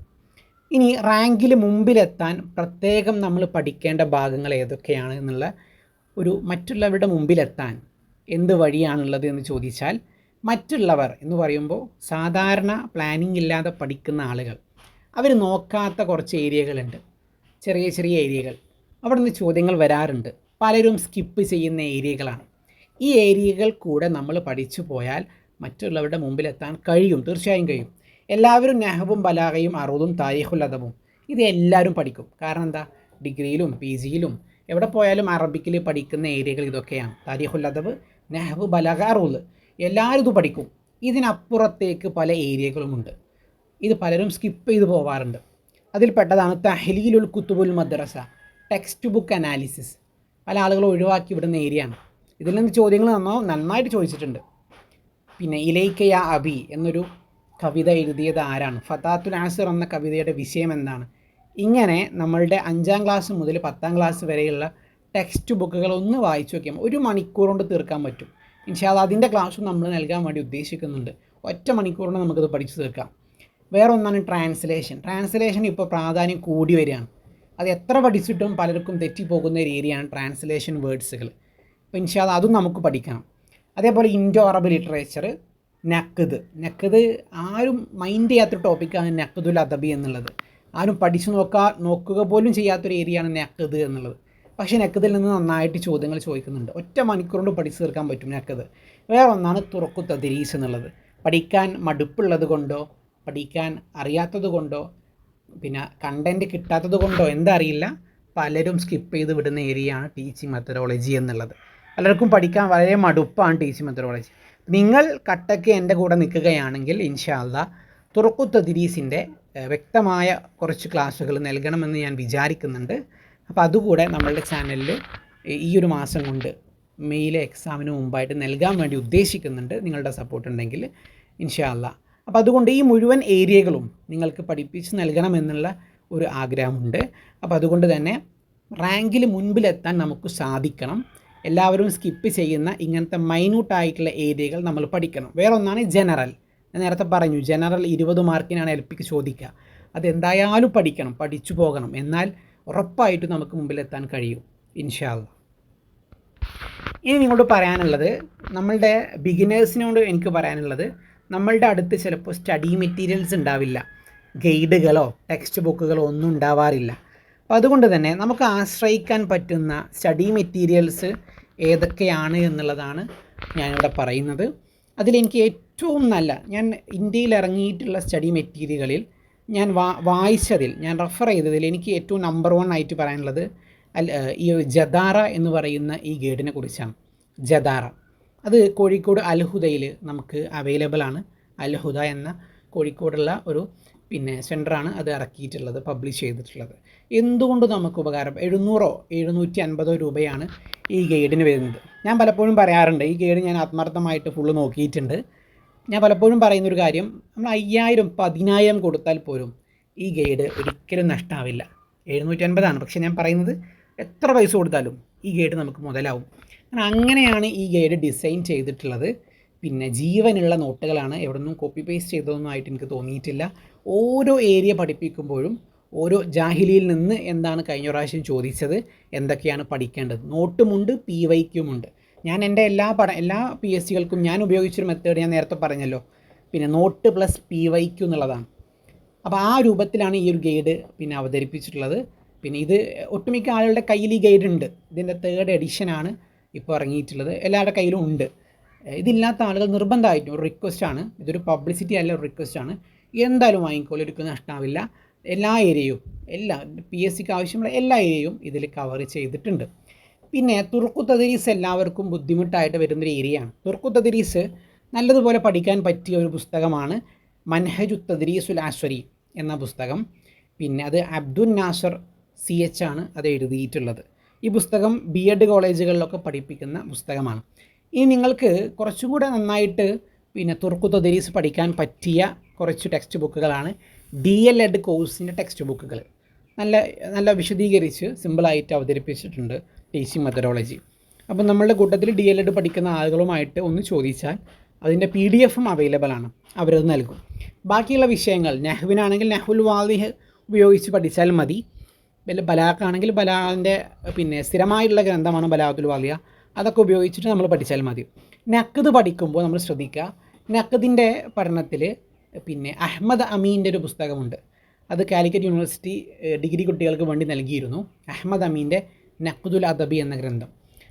ഇനി റാങ്കിൽ മുമ്പിലെത്താൻ പ്രത്യേകം നമ്മൾ പഠിക്കേണ്ട ഭാഗങ്ങൾ ഏതൊക്കെയാണ് എന്നുള്ള ഒരു, മറ്റുള്ളവരുടെ മുമ്പിലെത്താൻ എന്ത് വഴിയാണുള്ളത് എന്ന് ചോദിച്ചാൽ, മറ്റുള്ളവർ എന്ന് പറയുമ്പോൾ സാധാരണ പ്ലാനിങ് ഇല്ലാതെ പഠിക്കുന്ന ആളുകൾ, അവർ നോക്കാത്ത കുറച്ച് ഏരിയകളുണ്ട്. ചെറിയ ചെറിയ ഏരിയകൾ. അവിടെ നിന്ന് ചോദ്യങ്ങൾ വരാറുണ്ട്. പലരും സ്കിപ്പ് ചെയ്യുന്ന ഏരിയകളാണ്. ഈ ഏരിയകൾ കൂടെ നമ്മൾ പഠിച്ചു പോയാൽ മറ്റുള്ളവരുടെ മുമ്പിലെത്താൻ കഴിയും, തീർച്ചയായും കഴിയും. എല്ലാവരും നഹ്വും ബലാഗയും അറൂദും താരീഖുൽ അദബും ഇത് എല്ലാവരും പഠിക്കും. കാരണം എന്താ, ഡിഗ്രിയിലും പി ജിയിലും എവിടെ പോയാലും അറബിക്കിൽ പഠിക്കുന്ന ഏരിയകൾ ഇതൊക്കെയാണ്. താരീഖുൽ അദബ്, നഹ്വ്, ബലാഗ, അറൂദ് എല്ലാവരും ഇത് പഠിക്കും. ഇതിനപ്പുറത്തേക്ക് പല ഏരിയകളുമുണ്ട്. ഇത് പലരും സ്കിപ്പ് ചെയ്ത് പോകാറുണ്ട്. അതിൽപ്പെട്ടതാണ് തഹ്ലീലുൽ കുത്തുബുൽ മദ്രസ, ടെക്സ്റ്റ് ബുക്ക് അനാലിസിസ്. പല ആളുകളും ഒഴിവാക്കി വിടുന്ന ഏരിയയാണ്. ഇതിൽ നിന്ന് ചോദ്യങ്ങൾ നന്നായിട്ട് ചോദിച്ചിട്ടുണ്ട്. പിന്നെ ഇലൈക്കയ അബി എന്നൊരു കവിത എഴുതിയത് ആരാണ്? ഫതാത്തുൽ ആസിർ എന്ന കവിതയുടെ വിഷയം എന്താണ്? ഇങ്ങനെ നമ്മളുടെ 5ാം ക്ലാസ് മുതൽ 10ാം ക്ലാസ് വരെയുള്ള ടെക്സ്റ്റ് ബുക്കുകൾ ഒന്ന് വായിച്ചു നോക്കിയാൽ 1 മണിക്കൂർ കൊണ്ട് തീർക്കാൻ പറ്റും. ഇൻഷാ അല്ലാഹ് അതിൻ്റെ ക്ലാസ്സും നമ്മൾ നൽകാൻ വേണ്ടി ഉദ്ദേശിക്കുന്നുണ്ട്. 1 മണിക്കൂർ കൊണ്ട് നമുക്കത് പഠിച്ചു തീർക്കാം. വേറെ ഒന്നാണ് ട്രാൻസ്ലേഷൻ ഇപ്പോൾ പ്രാധാന്യം കൂടി വരികയാണ്. അത് എത്ര പഠിച്ചിട്ടും പലർക്കും തെറ്റിപ്പോകുന്ന ഒരു ഏരിയയാണ് ട്രാൻസ്ലേഷൻ വേർഡ്സുകൾ. അപ്പോൾ ഇൻഷാ അല്ലാഹ് അതും നമുക്ക് പഠിക്കണം. അതേപോലെ ഇൻഡോ അറബ് ലിറ്ററേച്ചർ, നഖ്ദ് ആരും മൈൻഡ് ചെയ്യാത്തൊരു ടോപ്പിക്കാണ് നഖ്ദുൽ അദബി എന്നുള്ളത്. ആരും പഠിച്ചു നോക്കുക പോലും ചെയ്യാത്തൊരു ഏരിയയാണ് നഖ്ദ് എന്നുള്ളത്. പക്ഷേ നഖ്ദിൽ നിന്ന് നന്നായിട്ട് ചോദ്യങ്ങൾ ചോദിക്കുന്നുണ്ട്. 1 മണിക്കൂർ കൊണ്ട് പഠിച്ചു തീർക്കാൻ പറ്റും നഖ്ദ്. വേറെ ഒന്നാണ് തുറക്കു തദ്രീസ് എന്നുള്ളത്. പഠിക്കാൻ മടുപ്പുള്ളത് കൊണ്ടോ പഠിക്കാൻ അറിയാത്തത് കൊണ്ടോ പിന്നെ കണ്ടൻറ്റ് കിട്ടാത്തത് കൊണ്ടോ എന്താ അറിയില്ല, പലരും സ്കിപ്പ് ചെയ്ത് വിടുന്ന ഏരിയയാണ് ടീച്ചിങ് മെത്തഡോളജി എന്നുള്ളത്. പലർക്കും പഠിക്കാൻ വളരെ മടുപ്പാണ് ടീച്ചിങ് മെത്തഡോളജി. നിങ്ങൾ കട്ടയ്ക്ക് എൻ്റെ കൂടെ നിൽക്കുകയാണെങ്കിൽ ഇൻഷാ അല്ലാഹ് തുറക്കു തദ്രീസിൻ്റെ വ്യക്തമായ കുറച്ച് ക്ലാസ്സുകൾ നൽകണമെന്ന് ഞാൻ വിചാരിക്കുന്നുണ്ട്. അപ്പോൾ അതുകൂടെ നമ്മളുടെ ചാനലിൽ ഈ ഒരു മാസം കൊണ്ട് മെയിലെ എക്സാമിന് മുമ്പായിട്ട് നൽകാൻ വേണ്ടി ഉദ്ദേശിക്കുന്നുണ്ട്. നിങ്ങളുടെ സപ്പോർട്ട് ഉണ്ടെങ്കിൽ ഇൻഷാ അല്ലാഹ്. അപ്പോൾ അതുകൊണ്ട് ഈ മുഴുവൻ ഏരിയകളും നിങ്ങൾക്ക് പഠിപ്പിച്ച് നൽകണമെന്നുള്ള ഒരു ആഗ്രഹമുണ്ട്. അപ്പോൾ അതുകൊണ്ട് തന്നെ റാങ്കിൽ മുൻപിലെത്താൻ നമുക്ക് സാധിക്കണം. എല്ലാവരും സ്കിപ്പ് ചെയ്യുന്ന ഇങ്ങനത്തെ മൈന്യൂട്ടായിട്ടുള്ള ഏരിയകൾ നമ്മൾ പഠിക്കണം. വേറെ ഒന്നാണ് ജനറൽ. ഞാൻ നേരത്തെ പറഞ്ഞു, ജനറൽ 20 മാർക്കിനാണ് എൽപിക്ക് ചോദിക്കുക. അതെന്തായാലും പഠിക്കണം, പഠിച്ചു പോകണം. എന്നാൽ ഉറപ്പായിട്ടും നമുക്ക് മുമ്പിലെത്താൻ കഴിയും ഇൻഷാ അല്ലാഹ്. ഇനി നിങ്ങളോട് പറയാനുള്ളത്, നമ്മളുടെ ബിഗിനേഴ്സിനോട് എനിക്ക് പറയാനുള്ളത്, നമ്മളുടെ അടുത്ത് ചിലപ്പോൾ സ്റ്റഡി മെറ്റീരിയൽസ് ഉണ്ടാവില്ല, ഗൈഡുകളോ ടെക്സ്റ്റ് ബുക്കുകളോ ഒന്നും ഉണ്ടാവാറില്ല. അപ്പോൾ അതുകൊണ്ട് തന്നെ നമുക്ക് ആശ്രയിക്കാൻ പറ്റുന്ന സ്റ്റഡി മെറ്റീരിയൽസ് ഏതൊക്കെയാണ് എന്നുള്ളതാണ് ഞാനിവിടെ പറയുന്നത്. അതിലെനിക്ക് ഏറ്റവും നല്ല, ഞാൻ ഇന്ത്യയിൽ ഇറങ്ങിയിട്ടുള്ള സ്റ്റഡി മെറ്റീരിയലുകളിൽ ഞാൻ വായിച്ചതിൽ, ഞാൻ റെഫർ ചെയ്തതിൽ എനിക്ക് ഏറ്റവും നമ്പർ 1 ആയിട്ട് പറയാനുള്ളത് ഈ ജദാറ എന്ന് പറയുന്ന ഈ ഗൈഡിനെ കുറിച്ചാണ്. ജദാറ അത് കോഴിക്കോട് അൽഹുദയിൽ നമുക്ക് അവൈലബിൾ ആണ്. അൽഹുദ എന്ന കോഴിക്കോടുള്ള ഒരു സെൻറ്ററാണ് അത് ഇറക്കിയിട്ടുള്ളത്, പബ്ലിഷ് ചെയ്തിട്ടുള്ളത്. എന്തുകൊണ്ട് നമുക്ക് ഉപകാരം. 750 രൂപയാണ് ഈ ഗൈഡിന് വരുന്നത്. ഞാൻ പലപ്പോഴും പറയാറുണ്ട്, ഈ ഗൈഡ് ഞാൻ ആത്മാർത്ഥമായിട്ട് ഫുള്ള് നോക്കിയിട്ടുണ്ട്. ഞാൻ പലപ്പോഴും പറയുന്നൊരു കാര്യം, നമ്മൾ 5000 10,000 കൊടുത്താൽ പോലും ഈ ഗൈഡ് ഒരിക്കലും നഷ്ടമാവില്ല. 750 പക്ഷേ ഞാൻ പറയുന്നത് എത്ര പൈസ കൊടുത്താലും ഈ ഗൈഡ് നമുക്ക് മുതലാവും. അങ്ങനെയാണ് ഈ ഗൈഡ് ഡിസൈൻ ചെയ്തിട്ടുള്ളത്. ജീവനുള്ള നോട്ടുകളാണ്, എവിടെ നിന്നും കോപ്പി പേസ്റ്റ് ചെയ്തതൊന്നുമായിട്ട് എനിക്ക് തോന്നിയിട്ടില്ല. ഓരോ ഏരിയ പഠിപ്പിക്കുമ്പോഴും ഓരോ ജാഹിലിയിൽ നിന്ന് എന്താണ് കഴിഞ്ഞ പ്രാവശ്യം ചോദിച്ചത്, എന്തൊക്കെയാണ് പഠിക്കേണ്ടത്, നോട്ടുമുണ്ട്, PYQമുണ്ട്. ഞാൻ എൻ്റെ എല്ലാ PSCകൾക്കും ഞാൻ ഉപയോഗിച്ചൊരു മെത്തേഡ് ഞാൻ നേരത്തെ പറഞ്ഞല്ലോ, നോട്ട് പ്ലസ് PYQ എന്നുള്ളതാണ്. അപ്പോൾ ആ രൂപത്തിലാണ് ഈ ഒരു ഗൈഡ് അവതരിപ്പിച്ചിട്ടുള്ളത്. ഇത് ഒട്ടുമിക്ക ആളുകളുടെ കയ്യിൽ ഈ ഗൈഡ് ഉണ്ട്. ഇതിൻ്റെ 3rd എഡിഷനാണ് ഇപ്പോൾ ഇറങ്ങിയിട്ടുള്ളത്, എല്ലാവരുടെ കയ്യിലും ഉണ്ട്. ഇതില്ലാത്ത ആളുകൾ നിർബന്ധമായിട്ടും ഒരു റിക്വസ്റ്റാണ്, ഇതൊരു പബ്ലിസിറ്റി അല്ല, ഒരു റിക്വസ്റ്റാണ്. എന്തായാലും വാങ്ങിക്കോളൂ, ഒരിക്കലും നഷ്ടമാവില്ല. എല്ലാ ഏരിയയും, PSCക്ക് ആവശ്യമുള്ള എല്ലാ ഏരിയയും ഇതിൽ കവർ ചെയ്തിട്ടുണ്ട്. തുർക്കു തദ്രീസ് എല്ലാവർക്കും ബുദ്ധിമുട്ടായിട്ട് വരുന്നൊരു ഏരിയയാണ്. തുർക്കു തദ്രീസ് നല്ലതുപോലെ പഠിക്കാൻ പറ്റിയ ഒരു പുസ്തകമാണ് മൻഹജു തദ്രീസുൽ അസ്വരി എന്ന പുസ്തകം. അത് അബ്ദുൽ നാസർ CH ആണ് അത് എഴുതിയിട്ടുള്ളത്. ഈ പുസ്തകം B.Ed കോളേജുകളിലൊക്കെ പഠിപ്പിക്കുന്ന പുസ്തകമാണ്. ഇനി നിങ്ങൾക്ക് കുറച്ചും കൂടെ നന്നായിട്ട് തുർക്കു തദ്രീസ് പഠിക്കാൻ പറ്റിയ കുറച്ച് ടെക്സ്റ്റ് ബുക്കുകളാണ് DL.Ed കോഴ്സിൻ്റെ ടെക്സ്റ്റ് ബുക്കുകൾ. നല്ല വിശദീകരിച്ച് സിമ്പിളായിട്ട് അവതരിപ്പിച്ചിട്ടുണ്ട് ടീച്ചിങ് മെത്തഡോളജി. അപ്പോൾ നമ്മളുടെ കൂട്ടത്തിൽ DL.Ed പഠിക്കുന്ന ആളുകളുമായിട്ട് ഒന്ന് ചോദിച്ചാൽ അതിൻ്റെ PDF-ഉം അവൈലബിൾ ആണ്, അവരത് നൽകും. ബാക്കിയുള്ള വിഷയങ്ങൾ, നഹ്വിനാണെങ്കിൽ നഹ്വുൽ വാദിഹ് ഉപയോഗിച്ച് പഠിച്ചാൽ മതി. ബലാഗാണെങ്കിൽ ബലാഗിൻ്റെ സ്ഥിരമായിട്ടുള്ള ഗ്രന്ഥമാണ് ബലാഗത്തുൽ വാദിയ, അതൊക്കെ ഉപയോഗിച്ചിട്ട് നമ്മൾ പഠിച്ചാൽ മതി. നഖ്ദ് പഠിക്കുമ്പോൾ നമ്മൾ ശ്രദ്ധിക്കുക, നഖ്ദിൻ്റെ പഠനത്തിൽ അഹ്മദ് അമീൻ്റെ ഒരു പുസ്തകമുണ്ട്. അത് കാലിക്കറ്റ് യൂണിവേഴ്സിറ്റി ഡിഗ്രി കുട്ടികൾക്ക് വേണ്ടി നൽകിയിരുന്നു. അഹമ്മദ് അമീൻ്റെ നഖ്ദുൽ അദബി എന്ന ഗ്രന്ഥം,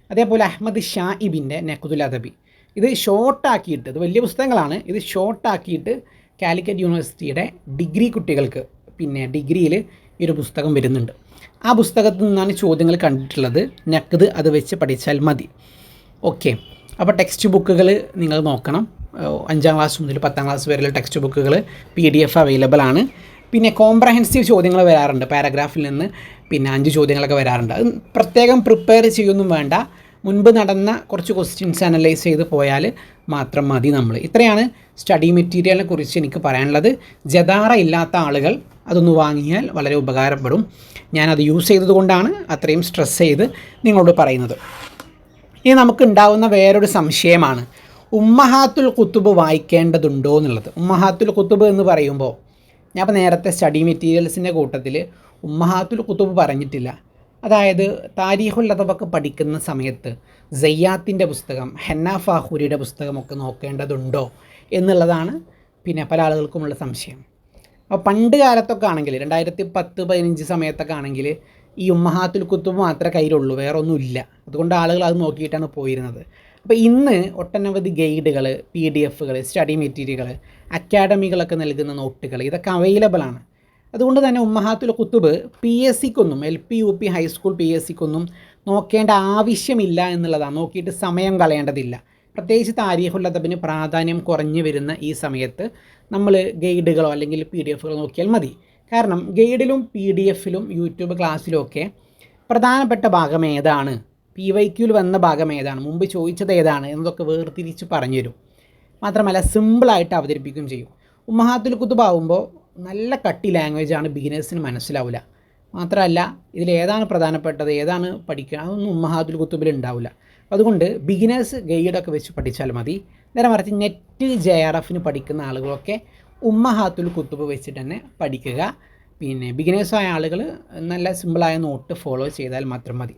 അതേപോലെ അഹമ്മദ് ഷായിബിൻ്റെ നഖ്ദുൽ അദബി. ഇത് ഷോർട്ടാക്കിയിട്ട്, ഇത് വലിയ പുസ്തകങ്ങളാണ്, ഇത് ഷോർട്ടാക്കിയിട്ട് കാലിക്കറ്റ് യൂണിവേഴ്സിറ്റിയുടെ ഡിഗ്രി കുട്ടികൾക്ക് ഡിഗ്രിയിൽ ഈ ഒരു പുസ്തകം വരുന്നുണ്ട്. ആ പുസ്തകത്തിൽ നിന്നാണ് ചോദ്യങ്ങൾ കണ്ടിട്ടുള്ളത്. നഖ്ദ് അത് വെച്ച് പഠിച്ചാൽ മതി. ഓക്കെ, അപ്പോൾ ടെക്സ്റ്റ് ബുക്കുകൾ നിങ്ങൾ നോക്കണം. 5ാം ക്ലാസ് മുതൽ 10ാം ക്ലാസ് വരെയുള്ള ടെക്സ്റ്റ് ബുക്കുകൾ PDF അവൈലബിൾ ആണ്. കോംപ്രഹെൻസീവ് ചോദ്യങ്ങൾ വരാറുണ്ട്, പാരഗ്രാഫിൽ നിന്ന് 5 ചോദ്യങ്ങളൊക്കെ വരാറുണ്ട്. അത് പ്രത്യേകം പ്രിപ്പയർ ചെയ്യൊന്നും വേണ്ട, മുൻപ് നടന്ന കുറച്ച് ക്വസ്റ്റ്യൻസ് അനലൈസ് ചെയ്ത് പോയാൽ മാത്രം മതി. ഇത്രയാണ് സ്റ്റഡി മെറ്റീരിയലിനെ കുറിച്ച് എനിക്ക് പറയാനുള്ളത്. ജദാറ ഇല്ലാത്ത ആളുകൾ അതൊന്ന് വാങ്ങിയാൽ വളരെ ഉപകാരപ്പെടും. ഞാനത് യൂസ് ചെയ്തതുകൊണ്ടാണ് അത്രയും സ്ട്രെസ് ചെയ്ത് നിങ്ങളോട് പറയുന്നത്. ഇനി നമുക്കുണ്ടാവുന്ന വേറൊരു സംശയമാണ് ഉമ്മഹാത്തുൽ കുത്തുബ് വായിക്കേണ്ടതുണ്ടോ എന്നുള്ളത്. ഉമ്മഹാത്തുൽ കുത്തുബ് എന്ന് പറയുമ്പോൾ ഞാൻ ഇപ്പോൾ നേരത്തെ സ്റ്റഡി മെറ്റീരിയൽസിൻ്റെ കൂട്ടത്തിൽ ഉമ്മഹാത്തുൽ കുത്തുബ് പറഞ്ഞിട്ടില്ല. അതായത് താരീഖുൽ അദബൊക്കെ പഠിക്കുന്ന സമയത്ത് സയ്യാത്തിൻ്റെ പുസ്തകം, ഹെന്ന ഫാഖൂരിയുടെ പുസ്തകമൊക്കെ നോക്കേണ്ടതുണ്ടോ എന്നുള്ളതാണ് പല ആളുകൾക്കുമുള്ള സംശയം. അപ്പോൾ പണ്ട് കാലത്തൊക്കെ ആണെങ്കിൽ 2010-15 സമയത്തൊക്കെ ആണെങ്കിൽ ഈ ഉമ്മഹാത്തുൽ കുത്തുബ് മാത്രമേ കയ്യിലുള്ളൂ, വേറെ ഒന്നുമില്ല. അതുകൊണ്ട് ആളുകൾ അത് നോക്കിയിട്ടാണ് പോയിരുന്നത്. അപ്പോൾ ഇന്ന് ഒട്ടനവധി ഗൈഡുകൾ, PDF-കൾ, സ്റ്റഡി മെറ്റീരിയലുകൾ, അക്കാഡമികളൊക്കെ നൽകുന്ന നോട്ടുകൾ ഇതൊക്കെ അവൈലബിൾ ആണ്. അതുകൊണ്ട് തന്നെ ഉമ്മഹാത്തുൽ കുത്തുബ് PSCക്കൊന്നും, LP UP ഹൈസ്കൂൾ PSCക്കൊന്നും നോക്കേണ്ട ആവശ്യമില്ല എന്നുള്ളതാണ്. നോക്കിയിട്ട് സമയം കളയേണ്ടതില്ല. പ്രത്യേകിച്ച് താരീഖുൽ അദബിന് പ്രാധാന്യം കുറഞ്ഞു വരുന്ന ഈ സമയത്ത് നമ്മൾ ഗൈഡുകളോ അല്ലെങ്കിൽ PDF-കളോ നോക്കിയാൽ മതി. കാരണം ഗൈഡിലും PDF-ലും യൂട്യൂബ് ക്ലാസ്സിലും ഒക്കെ പ്രധാനപ്പെട്ട ഭാഗം ഏതാണ്, PYQയിൽ വന്ന ഭാഗം ഏതാണ്, മുമ്പ് ചോദിച്ചത് ഏതാണ് എന്നതൊക്കെ വേർതിരിച്ച് പറഞ്ഞു തരും. മാത്രമല്ല സിമ്പിളായിട്ട് അവതരിപ്പിക്കുകയും ചെയ്യും. ഉമ്മഹാത്തുൽ കുത്തുബ് ആവുമ്പോൾ നല്ല കട്ടി ലാംഗ്വേജാണ്, ബിഗിനേഴ്സിന് മനസ്സിലാവില്ല. മാത്രമല്ല ഇതിലേതാണ് പ്രധാനപ്പെട്ടത്, ഏതാണ് പഠിക്കുക, അതൊന്നും ഉമ്മഹാത്തുൽ കുത്തുബിൽ ഉണ്ടാവില്ല. അതുകൊണ്ട് ബിഗിനേഴ്സ് ഗൈഡൊക്കെ വെച്ച് പഠിച്ചാൽ മതി. നേരെ മറിച്ച് നെറ്റ് JRFന് പഠിക്കുന്ന ആളുകളൊക്കെ ഉമ്മഹാത്തുൽ കുത്തുബ് വെച്ചിട്ട് തന്നെ പഠിക്കുക. ബിഗിനേഴ്സായ ആളുകൾ നല്ല സിമ്പിളായ നോട്ട് ഫോളോ ചെയ്താൽ മാത്രം മതി.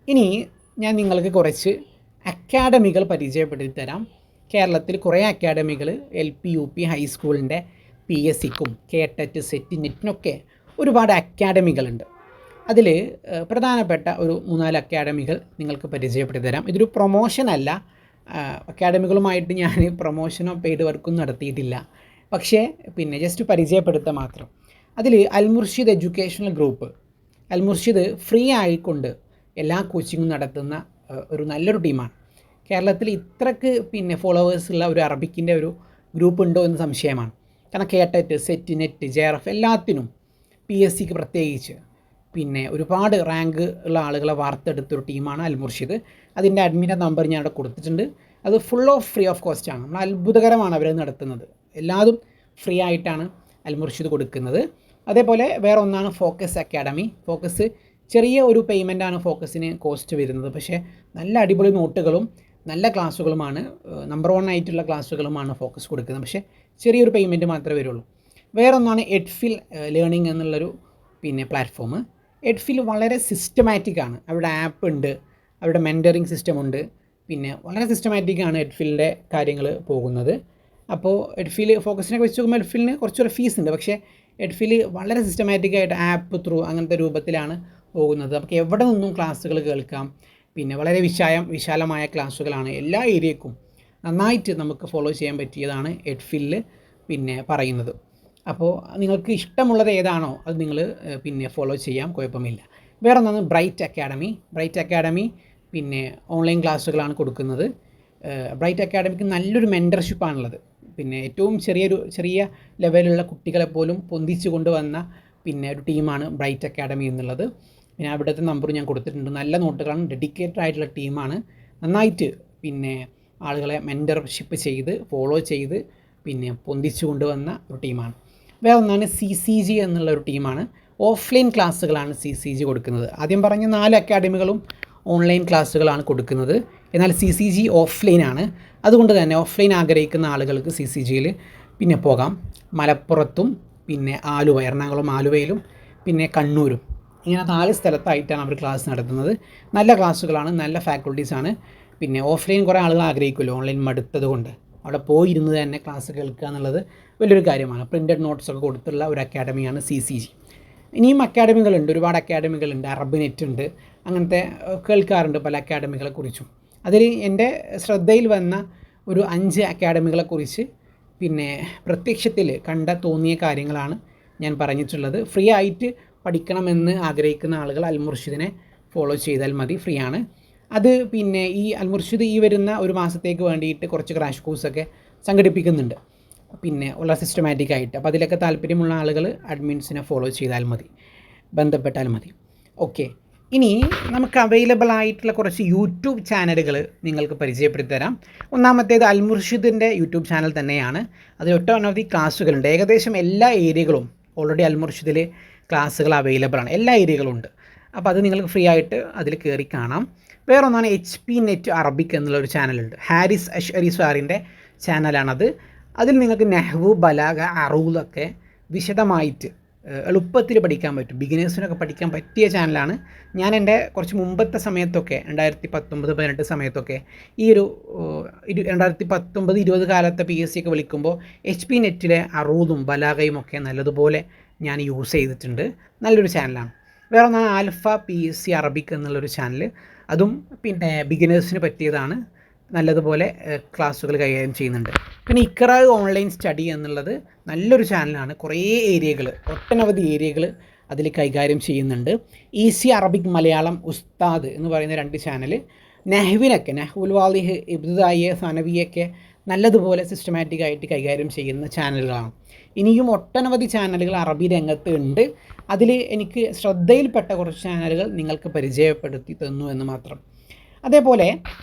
ഇനി ഞാൻ നിങ്ങൾക്ക് കുറച്ച് അക്കാഡമികൾ പരിചയപ്പെടുത്തി തരാം. കേരളത്തിൽ കുറേ അക്കാഡമികൾ LP UP ഹൈസ്കൂളിൻ്റെ PSCക്കും കേട്ടറ്റ് സെറ്റ് നെറ്റിനൊക്കെ ഒരുപാട് അക്കാഡമികളുണ്ട്. അതിൽ പ്രധാനപ്പെട്ട ഒരു 3-4 അക്കാഡമികൾ നിങ്ങൾക്ക് പരിചയപ്പെടുത്തി തരാം. ഇതൊരു പ്രൊമോഷനല്ല, അക്കാഡമികളുമായിട്ട് ഞാൻ പ്രൊമോഷനോ പെയ്ഡ് വർക്കൊന്നും നടത്തിയിട്ടില്ല. പക്ഷേ ജസ്റ്റ് പരിചയപ്പെടുത്തുക മാത്രം. അതിൽ അൽ മുർഷിദ് എഡ്യൂക്കേഷണൽ ഗ്രൂപ്പ്, അൽ മുർഷിദ് ഫ്രീ ആയിക്കൊണ്ട് എല്ലാ കോച്ചിങ്ങും നടത്തുന്ന ഒരു നല്ലൊരു ടീമാണ്. കേരളത്തിൽ ഇത്രക്ക് ഫോളോവേഴ്സുള്ള ഒരു അറബിക്കിൻ്റെ ഒരു ഗ്രൂപ്പ് ഉണ്ടോ എന്ന് സംശയമാണ്. കാരണം കേട്ടറ്റ് സെറ്റ് നെറ്റ് JRF എല്ലാത്തിനും PSCക്ക് പ്രത്യേകിച്ച് ഒരുപാട് റാങ്ക് ഉള്ള ആളുകളെ വാർത്തെടുത്തൊരു ടീമാണ് അൽ മുർഷിദ്. അതിൻ്റെ അഡ്മിൻ്റെ നമ്പർ ഞാൻ അവിടെ കൊടുത്തിട്ടുണ്ട്. അത് ഫ്രീ ഓഫ് കോസ്റ്റ് ആണ്. നമ്മൾ അത്ഭുതകരമാണ് അവർ നടത്തുന്നത്. എല്ലാതും ഫ്രീ ആയിട്ടാണ് അൽ മുർഷിദ് കൊടുക്കുന്നത്. അതേപോലെ വേറെ ഒന്നാണ് ഫോക്കസ് അക്കാഡമി. ഫോക്കസ് ചെറിയ ഒരു പേയ്മെൻറ്റാണ് ഫോക്കസിന് കോസ്റ്റ് വരുന്നത്. പക്ഷേ നല്ല അടിപൊളി നോട്ടുകളും നല്ല ക്ലാസ്സുകളുമാണ്, നമ്പർ 1 ആയിട്ടുള്ള ക്ലാസ്സുകളുമാണ് ഫോക്കസ് കൊടുക്കുന്നത്. പക്ഷേ ചെറിയൊരു പേയ്മെൻറ്റ് മാത്രമേ വരുള്ളൂ. വേറൊന്നാണ് എഡ്ഫിൽ ലേണിംഗ് എന്നുള്ളൊരു പ്ലാറ്റ്ഫോം. എഡ്ഫിൽ വളരെ സിസ്റ്റമാറ്റിക്കാണ്. അവരുടെ ആപ്പ് ഉണ്ട്, അവരുടെ മെൻറ്ററിങ് സിസ്റ്റം ഉണ്ട്. വളരെ സിസ്റ്റമാറ്റിക്കാണ് എഡ്ഫിലിൻ്റെ കാര്യങ്ങൾ പോകുന്നത്. അപ്പോൾ എഡ്ഫിൽ ഫോക്കസിനൊക്കെ വെച്ച് നോക്കുമ്പോൾ എഡ്ഫിലിന് കുറച്ചൊരു ഫീസ് ഉണ്ട്. പക്ഷേ എഡ്ഫിൽ വളരെ സിസ്റ്റമാറ്റിക്കായിട്ട് ആപ്പ് ത്രൂ അങ്ങനത്തെ രൂപത്തിലാണ് പോകുന്നത്. നമുക്ക് എവിടെ നിന്നും ക്ലാസ്സുകൾ കേൾക്കാം. വളരെ വിശാലമായ ക്ലാസ്സുകളാണ്. എല്ലാ ഏരിയക്കും നന്നായിട്ട് നമുക്ക് ഫോളോ ചെയ്യാൻ പറ്റിയതാണ് എഡ്ഫിലിൽ പറയുന്നത്. അപ്പോൾ നിങ്ങൾക്ക് ഇഷ്ടമുള്ളത് ഏതാണോ അത് നിങ്ങൾ ഫോളോ ചെയ്യാം, കുഴപ്പമില്ല. വേറെ ഒന്നാണ് ബ്രൈറ്റ് അക്കാഡമി. ഓൺലൈൻ ക്ലാസ്സുകളാണ് കൊടുക്കുന്നത്. ബ്രൈറ്റ് അക്കാഡമിക്ക് നല്ലൊരു മെൻറ്റർഷിപ്പാണുള്ളത്. ഏറ്റവും ചെറിയ ലെവലുള്ള കുട്ടികളെപ്പോലും പൊന്തിച്ചു കൊണ്ടുവന്ന ഒരു ടീമാണ് ബ്രൈറ്റ് അക്കാഡമി എന്നുള്ളത്. അവിടുത്തെ നമ്പർ ഞാൻ കൊടുത്തിട്ടുണ്ട്. നല്ല നോട്ടുകളാണ്, ഡെഡിക്കേറ്റഡ് ആയിട്ടുള്ള ടീമാണ്. നന്നായിട്ട് ആളുകളെ മെൻറ്റർഷിപ്പ് ചെയ്ത് ഫോളോ ചെയ്ത് പൊന്തിച്ചു കൊണ്ടുവന്ന ഒരു ടീമാണ്. വേറെ ഒന്നാണ് CCG എന്നുള്ളൊരു ടീമാണ്. ഓഫ്ലൈൻ ക്ലാസ്സുകളാണ് CCG കൊടുക്കുന്നത്. ആദ്യം പറഞ്ഞ 4 അക്കാഡമികളും ഓൺലൈൻ ക്ലാസ്സുകളാണ് കൊടുക്കുന്നത്. എന്നാൽ CCG ഓഫ്ലൈനാണ്. അതുകൊണ്ട് തന്നെ ഓഫ്ലൈൻ ആഗ്രഹിക്കുന്ന ആളുകൾക്ക് CCGയിൽ പോകാം. മലപ്പുറത്തും ആലുവ, എറണാകുളം ആലുവയിലും കണ്ണൂരും, ഇങ്ങനെ 4 സ്ഥലത്തായിട്ടാണ് അവർ ക്ലാസ് നടത്തുന്നത്. നല്ല ക്ലാസ്സുകളാണ്, നല്ല ഫാക്കൽറ്റീസാണ്. ഓഫ്ലൈൻ കുറേ ആളുകൾ ആഗ്രഹിക്കുമല്ലോ, ഓൺലൈൻ മടുത്തത് കൊണ്ട് അവിടെ പോയിരുന്ന് തന്നെ ക്ലാസ് കേൾക്കുക എന്നുള്ളത് വലിയൊരു കാര്യമാണ്. പ്രിൻറ്റഡ് നോട്ട്സൊക്കെ കൊടുത്തുള്ള ഒരു അക്കാഡമിയാണ് CCG. ഇനിയും അക്കാഡമികളുണ്ട്, ഒരുപാട് അക്കാഡമികളുണ്ട്. അറബ് നെറ്റ് ഉണ്ട്, അങ്ങനത്തെ കേൾക്കാറുണ്ട് പല അക്കാഡമികളെക്കുറിച്ചും. അതിൽ എൻ്റെ ശ്രദ്ധയിൽ വന്ന ഒരു 5 അക്കാഡമികളെക്കുറിച്ച് പിന്നെ പ്രത്യക്ഷത്തിൽ തോന്നിയ കാര്യങ്ങളാണ് ഞാൻ പറഞ്ഞിട്ടുള്ളത്. ഫ്രീ ആയിട്ട് പഠിക്കണമെന്ന് ആഗ്രഹിക്കുന്ന ആളുകൾ അൽമുർഷിദിനെ ഫോളോ ചെയ്താൽ മതി, ഫ്രീ ആണ് അത്. പിന്നെ ഈ അൽമുർഷിദ് ഈ വരുന്ന ഒരു മാസത്തേക്ക് വേണ്ടിയിട്ട് കുറച്ച് ക്രാഷ് കോഴ്സൊക്കെ സംഘടിപ്പിക്കുന്നുണ്ട്, പിന്നെ ഉള്ള സിസ്റ്റമാറ്റിക് ആയിട്ട്. അപ്പോൾ അതിലൊക്കെ താല്പര്യമുള്ള ആളുകൾ അഡ്മിൻസിനെ ഫോളോ ചെയ്താൽ മതി, ബന്ധപ്പെട്ടാൽ മതി. ഓക്കെ, ഇനി നമുക്ക് അവൈലബിൾ ആയിട്ടുള്ള കുറച്ച് യൂട്യൂബ് ചാനലുകൾ നിങ്ങൾക്ക് പരിചയപ്പെടുത്തി തരാം. ഒന്നാമത്തേത് അൽമുർഷിദിൻ്റെ യൂട്യൂബ് ചാനൽ തന്നെയാണ്. അതിൽ ഒട്ടനവധി ക്ലാസ്സുകളുണ്ട്. ഏകദേശം എല്ലാ ഏരിയകളും ഓൾറെഡി അൽമുർഷിദിൽ ക്ലാസ്സുകൾ അവൈലബിൾ ആണ്, എല്ലാ ഏരിയകളും ഉണ്ട്. അപ്പോൾ അത് നിങ്ങൾക്ക് ഫ്രീ ആയിട്ട് അതിൽ കയറി കാണാം. വേറൊന്നാണ് HP നെറ്റ് അറബിക് എന്നുള്ളൊരു ചാനലുണ്ട്. ഹാരിസ് അഷ്അരി സാറിൻ്റെ ചാനലാണത്. അതിൽ നിങ്ങൾക്ക് നെഹ്വു, ബലാഗ, അറൂലൊക്കെ വിശദമായിട്ട് എളുപ്പത്തിൽ പഠിക്കാൻ പറ്റും. ബിഗിനേഴ്സിനൊക്കെ പഠിക്കാൻ പറ്റിയ ചാനലാണ്. ഞാൻ എൻ്റെ കുറച്ച് മുമ്പത്തെ സമയത്തൊക്കെ 2019-18 സമയത്തൊക്കെ ഈ ഒരു 2019-20 കാലത്തെ PSC ഒക്കെ വിളിക്കുമ്പോൾ HP നെറ്റിലെ അറൂദും ബലാഗയും ഒക്കെ നല്ലതുപോലെ ഞാൻ യൂസ് ചെയ്തിട്ടുണ്ട്. നല്ലൊരു ചാനലാണ്. വേറെ ഒന്നാണ് ആൽഫ PSC അറബിക് എന്നുള്ളൊരു ചാനൽ. അതും പിന്നെ ബിഗിനേഴ്സിന് പറ്റിയതാണ്, നല്ലതുപോലെ ക്ലാസ്സുകൾ കൈകാര്യം ചെയ്യുന്നുണ്ട്. പിന്നെ ഇഖ്റ ഓൺലൈൻ സ്റ്റഡി എന്നുള്ളത് നല്ലൊരു ചാനലാണ്. കുറേ ഏരിയകൾ, ഒട്ടനവധി ഏരിയകൾ അതിൽ കൈകാര്യം ചെയ്യുന്നുണ്ട്. ഈസി അറബിക് മലയാളം ഉസ്താദ് എന്ന് പറയുന്ന 2 ചാനൽ. നെഹ്വിനൊക്കെ, നെഹ്വുൽ വാളിഹ്, ഇബ്തിദായിയ, സനവിയൊക്കെ നല്ലതുപോലെ സിസ്റ്റമാറ്റിക് ആയിട്ട് കൈകാര്യം ചെയ്യുന്ന ചാനലുകളാണ്. ഇനിയും ഒട്ടനവധി ചാനലുകൾ അറബി രംഗത്ത് ഉണ്ട്. അതിൽ എനിക്ക് ശ്രദ്ധയിൽപ്പെട്ട കുറച്ച് ചാനലുകൾ നിങ്ങൾക്ക് പരിചയപ്പെടുത്തി തന്നു എന്ന് മാത്രം. അതേപോലെ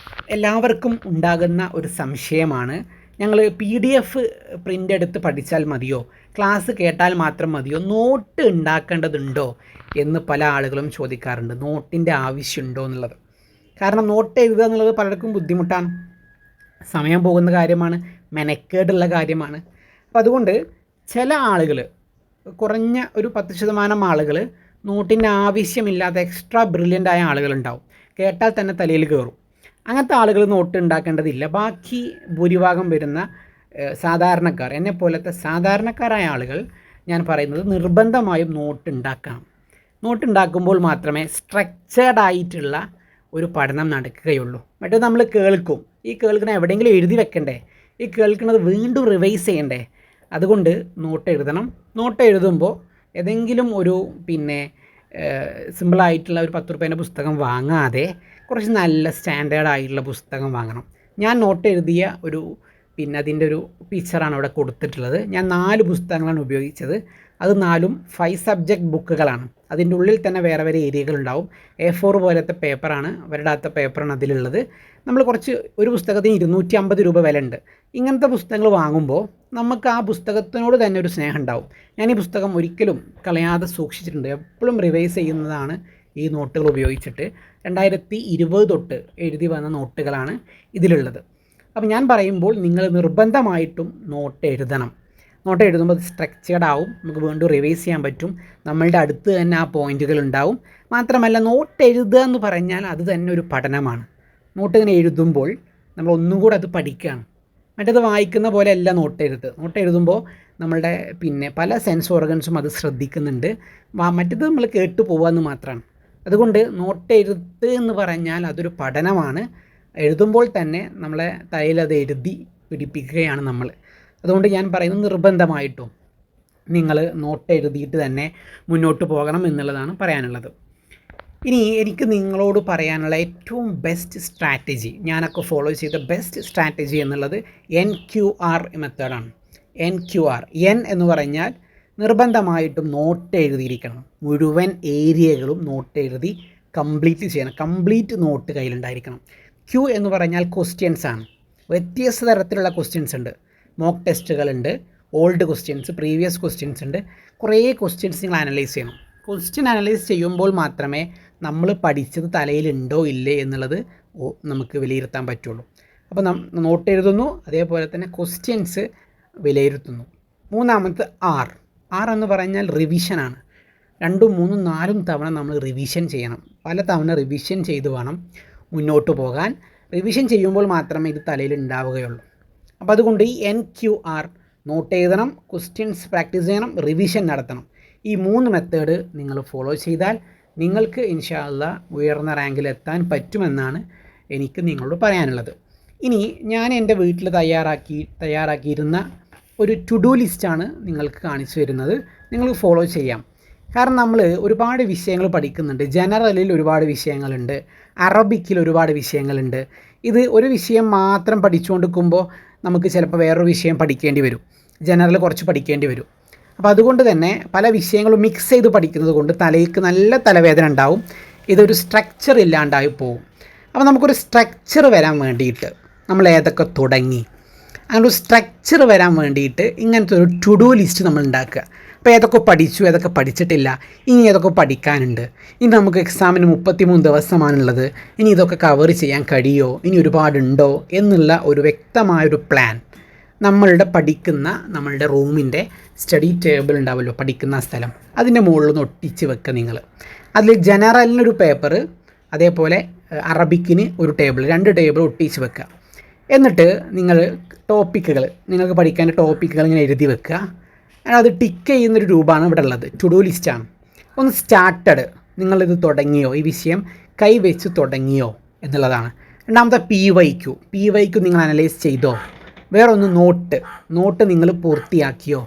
എല്ലാവർക്കും ഉണ്ടാകുന്ന ഒരു സംശയമാണ്, ഞങ്ങൾ PDF പ്രിൻ്റ് എടുത്ത് പഠിച്ചാൽ മതിയോ, ക്ലാസ് കേട്ടാൽ മാത്രം മതിയോ, നോട്ട് ഉണ്ടാക്കേണ്ടതുണ്ടോ എന്ന് പല ആളുകളും ചോദിക്കാറുണ്ട്. നോട്ടിൻ്റെ ആവശ്യമുണ്ടോ എന്നുള്ളത്. കാരണം നോട്ട് എഴുതുക എന്നുള്ളത് പലർക്കും ബുദ്ധിമുട്ടാണ്, സമയം പോകുന്ന കാര്യമാണ്, മെനക്കേടുള്ള കാര്യമാണ്. അപ്പോൾ അതുകൊണ്ട് ചില ആളുകൾ, കുറഞ്ഞ ഒരു 10% ആളുകൾ നോട്ടിൻ്റെ ആവശ്യമില്ലാത്ത എക്സ്ട്രാ ബ്രില്യൻ്റ് ആയ ആളുകളുണ്ടാവും. കേട്ടാൽ തന്നെ തലയിൽ കയറും. അങ്ങനത്തെ ആളുകൾ നോട്ട് ഉണ്ടാക്കേണ്ടതില്ല. ബാക്കി ഭൂരിഭാഗം വരുന്ന സാധാരണക്കാർ, എന്നെപ്പോലത്തെ സാധാരണക്കാരായ ആളുകൾ, ഞാൻ പറയുന്നത് നിർബന്ധമായും നോട്ട് ഉണ്ടാക്കണം. നോട്ട് ഉണ്ടാക്കുമ്പോൾ മാത്രമേ സ്ട്രക്ചേർഡ് ആയിട്ടുള്ള ഒരു പഠനം നടക്കുകയുള്ളൂ. മറ്റേത് നമ്മൾ കേൾക്കും, ഈ കേൾക്കണ എവിടെയെങ്കിലും എഴുതി വെക്കണ്ടേ, ഈ കേൾക്കുന്നത് വീണ്ടും റിവൈസ് ചെയ്യണ്ടേ. അതുകൊണ്ട് നോട്ട് എഴുതണം. നോട്ട് എഴുതുമ്പോൾ ഏതെങ്കിലും ഒരു പിന്നെ സിമ്പിളായിട്ടുള്ള ഒരു 10 രൂപേൻ്റെ പുസ്തകം വാങ്ങാതെ കുറച്ച് നല്ല സ്റ്റാൻഡേർഡ് ആയിട്ടുള്ള പുസ്തകം വാങ്ങണം. ഞാൻ നോട്ട് എഴുതിയ ഒരു അതിൻ്റെ ഒരു പിക്ചറാണ് അവിടെ കൊടുത്തിട്ടുള്ളത്. ഞാൻ 4 പുസ്തകങ്ങളാണ് ഉപയോഗിച്ചത്. അത് 4ഉം 5 സബ്ജക്റ്റ് ബുക്കുകളാണ്. അതിൻ്റെ ഉള്ളിൽ തന്നെ വേറെ വേറെ ഏരിയകളുണ്ടാവും. A4 പോലത്തെ പേപ്പറാണ്, വരടാത്ത പേപ്പറാണ് അതിലുള്ളത്. നമ്മൾ ഒരു പുസ്തകത്തിന് 250 രൂപ വില ഉണ്ട്. ഇങ്ങനത്തെ പുസ്തകങ്ങൾ വാങ്ങുമ്പോൾ നമുക്ക് ആ പുസ്തകത്തിനോട് തന്നെ ഒരു സ്നേഹം ഉണ്ടാവും. ഞാൻ ഈ പുസ്തകം ഒരിക്കലും കളയാതെ സൂക്ഷിച്ചിട്ടുണ്ട്, എപ്പോഴും റിവൈസ് ചെയ്യുന്നതാണ് ഈ നോട്ടുകൾ ഉപയോഗിച്ചിട്ട്. 2020 തൊട്ട് എഴുതി വന്ന നോട്ടുകളാണ് ഇതിലുള്ളത്. അപ്പോൾ ഞാൻ പറയുമ്പോൾ നിങ്ങൾ നിർബന്ധമായിട്ടും നോട്ട് എഴുതണം. നോട്ട് എഴുതുമ്പോൾ അത് സ്ട്രക്ചേർഡ് ആവും, നമുക്ക് വീണ്ടും റിവൈസ് ചെയ്യാൻ പറ്റും, നമ്മളുടെ അടുത്ത് തന്നെ ആ പോയിൻറ്റുകൾ ഉണ്ടാവും. മാത്രമല്ല നോട്ട് എഴുതുക എന്ന് പറഞ്ഞാൽ അത് തന്നെ ഒരു പഠനമാണ്. നോട്ട് ഇങ്ങനെ എഴുതുമ്പോൾ നമ്മൾ ഒന്നും കൂടെ അത് പഠിക്കുകയാണ്. മറ്റേത് വായിക്കുന്ന പോലെ അല്ല നോട്ട് എഴുതുമ്പോൾ നമ്മളുടെ പല സെൻസ് ഓർഗൻസും അത് ശ്രദ്ധിക്കുന്നുണ്ട്. മറ്റേത് നമ്മൾ കേട്ടു പോകാമെന്ന് മാത്രമാണ്. അതുകൊണ്ട് നോട്ട് എഴുത്ത് എന്ന് പറഞ്ഞാൽ അതൊരു പഠനമാണ്. എഴുതുമ്പോൾ തന്നെ നമ്മളെ തലയിൽ അത് എഴുതി പിടിപ്പിക്കുകയാണ് നമ്മൾ. അതുകൊണ്ട് ഞാൻ പറയുന്നത് നിർബന്ധമായിട്ടും നിങ്ങൾ നോട്ട് എഴുതിയിട്ട് തന്നെ മുന്നോട്ട് പോകണം എന്നുള്ളതാണ് പറയാനുള്ളത്. ഇനി എനിക്ക് നിങ്ങളോട് പറയാനുള്ള ഏറ്റവും ബെസ്റ്റ് സ്ട്രാറ്റജി, ഞാനൊക്കെ ഫോളോ ചെയ്ത ബെസ്റ്റ് സ്ട്രാറ്റജി എന്നുള്ളത് NQR മെത്തേഡാണ്. NQR എന്ന് പറഞ്ഞാൽ നിർബന്ധമായിട്ടും നോട്ട് എഴുതിയിരിക്കണം. മുഴുവൻ ഏരിയകളും നോട്ട് എഴുതി കംപ്ലീറ്റ് ചെയ്യണം. കംപ്ലീറ്റ് നോട്ട് കയ്യിലുണ്ടായിരിക്കണം. Q എന്ന് പറഞ്ഞാൽ ക്വസ്റ്റ്യൻസ് ആണ്. വ്യത്യസ്ത തരത്തിലുള്ള ക്വസ്റ്റ്യൻസ് ഉണ്ട്. മോക്ക് ടെസ്റ്റുകളുണ്ട്, ഓൾഡ് ക്വസ്റ്റ്യൻസ്, പ്രീവിയസ് ക്വസ്റ്റ്യൻസ് ഉണ്ട്. കുറേ ക്വസ്റ്റ്യൻസ് നിങ്ങൾ അനലൈസ് ചെയ്യണം. ക്വസ്റ്റ്യൻ അനലൈസ് ചെയ്യുമ്പോൾ മാത്രമേ നമ്മൾ പഠിച്ചത് തലയിലുണ്ടോ ഇല്ലേ എന്നുള്ളത് നമുക്ക് വിലയിരുത്താൻ പറ്റുള്ളൂ. അപ്പോൾ നോട്ട് എഴുതുന്നു, അതേപോലെ തന്നെ ക്വസ്റ്റ്യൻസ് വിലയിരുത്തുന്നു. മൂന്നാമത്തെ R എന്ന് പറഞ്ഞാൽ റിവിഷനാണ്. 2, 3, 4 തവണ നമ്മൾ റിവിഷൻ ചെയ്യണം. പല തവണ റിവിഷൻ ചെയ്ത് വേണം മുന്നോട്ട് പോകാൻ. റിവിഷൻ ചെയ്യുമ്പോൾ മാത്രമേ ഇത് തലയിൽ ഉണ്ടാവുകയുള്ളൂ. അപ്പോൾ അതുകൊണ്ട് ഈ NQR നോട്ട് എഴുതണം, ക്വസ്റ്റ്യൻസ് പ്രാക്ടീസ് ചെയ്യണം, റിവിഷൻ നടത്തണം. ഈ 3 മെത്തേഡ് നിങ്ങൾ ഫോളോ ചെയ്താൽ നിങ്ങൾക്ക് ഇൻഷാ അല്ലാഹ് ഉയർന്ന റാങ്കിൽ എത്താൻ പറ്റുമെന്നാണ് എനിക്ക് നിങ്ങളോട് പറയാനുള്ളത്. ഇനി ഞാൻ എൻ്റെ വീട്ടിൽ തയ്യാറാക്കിയിരുന്ന ഒരു ടു ഡു ലിസ്റ്റാണ് നിങ്ങൾക്ക് കാണിച്ചു തരുന്നത്. നിങ്ങൾക്ക് ഫോളോ ചെയ്യാം. കാരണം നമ്മൾ ഒരുപാട് വിഷയങ്ങൾ പഠിക്കുന്നുണ്ട്. ജനറലിൽ ഒരുപാട് വിഷയങ്ങളുണ്ട്, അറബിക്കിൽ ഒരുപാട് വിഷയങ്ങളുണ്ട്. ഇത് ഒരു വിഷയം മാത്രം പഠിച്ചുകൊണ്ടിരിക്കുമ്പോൾ നമുക്ക് ചിലപ്പോൾ വേറൊരു വിഷയം പഠിക്കേണ്ടി വരും, ജനറൽ കുറച്ച് പഠിക്കേണ്ടി വരും. അപ്പോൾ അതുകൊണ്ട് തന്നെ പല വിഷയങ്ങളും മിക്സ് ചെയ്ത് പഠിക്കുന്നത് കൊണ്ട് തലയ്ക്ക് നല്ല തലവേദന ഉണ്ടാവും. ഇതൊരു സ്ട്രക്ചർ ഇല്ലാണ്ടായി പോകും. അപ്പോൾ നമുക്കൊരു സ്ട്രക്ചർ വരാൻ വേണ്ടിയിട്ട് നമ്മൾ ഏതൊക്കെ തുടങ്ങി, അങ്ങനെ ഒരു സ്ട്രക്ചർ വരാൻ വേണ്ടിയിട്ട് ഇങ്ങനത്തെ ഒരു ടു ഡു ലിസ്റ്റ് നമ്മൾ ഉണ്ടാക്കുക. അപ്പോൾ ഏതൊക്കെ പഠിച്ചു, ഏതൊക്കെ പഠിച്ചിട്ടില്ല, ഇനി ഏതൊക്കെ പഠിക്കാനുണ്ട്, ഇനി നമുക്ക് എക്സാമിന് 33 ദിവസമാണുള്ളത്, ഇനി ഇതൊക്കെ കവർ ചെയ്യാൻ കഴിയുമോ, ഇനി ഒരുപാടുണ്ടോ എന്നുള്ള ഒരു വ്യക്തമായൊരു പ്ലാൻ നമ്മളുടെ റൂമിൻ്റെ സ്റ്റഡി ടേബിൾ ഉണ്ടാവുമല്ലോ, പഠിക്കുന്ന സ്ഥലം, അതിൻ്റെ മുകളിലൊന്ന് ഒട്ടിച്ച് വെക്കുക നിങ്ങൾ. അതിൽ ജനറലിനൊരു പേപ്പർ, അതേപോലെ അറബിക്കിന് ഒരു ടേബിൾ, 2 ടേബിൾ ഒട്ടിച്ച് വെക്കുക. എന്നിട്ട് നിങ്ങൾ നിങ്ങൾക്ക് പഠിക്കേണ്ട ടോപ്പിക്കുകൾ ഇങ്ങനെ എഴുതി വെക്കുക. അത് ടിക്ക് ചെയ്യുന്നൊരു രൂപമാണ് ഇവിടെ ഉള്ളത്, ടു ഡു ലിസ്റ്റാണ്. ഒന്ന് സ്റ്റാർട്ടഡ്, നിങ്ങളിത് തുടങ്ങിയോ, ഈ വിഷയം കൈവച്ച് തുടങ്ങിയോ എന്നുള്ളതാണ്. രണ്ടാമത്തെ പി വൈ ക്യു നിങ്ങൾ അനലൈസ് ചെയ്തോ. വേറൊന്ന് നോട്ട് നിങ്ങൾ പൂർത്തിയാക്കിയോ.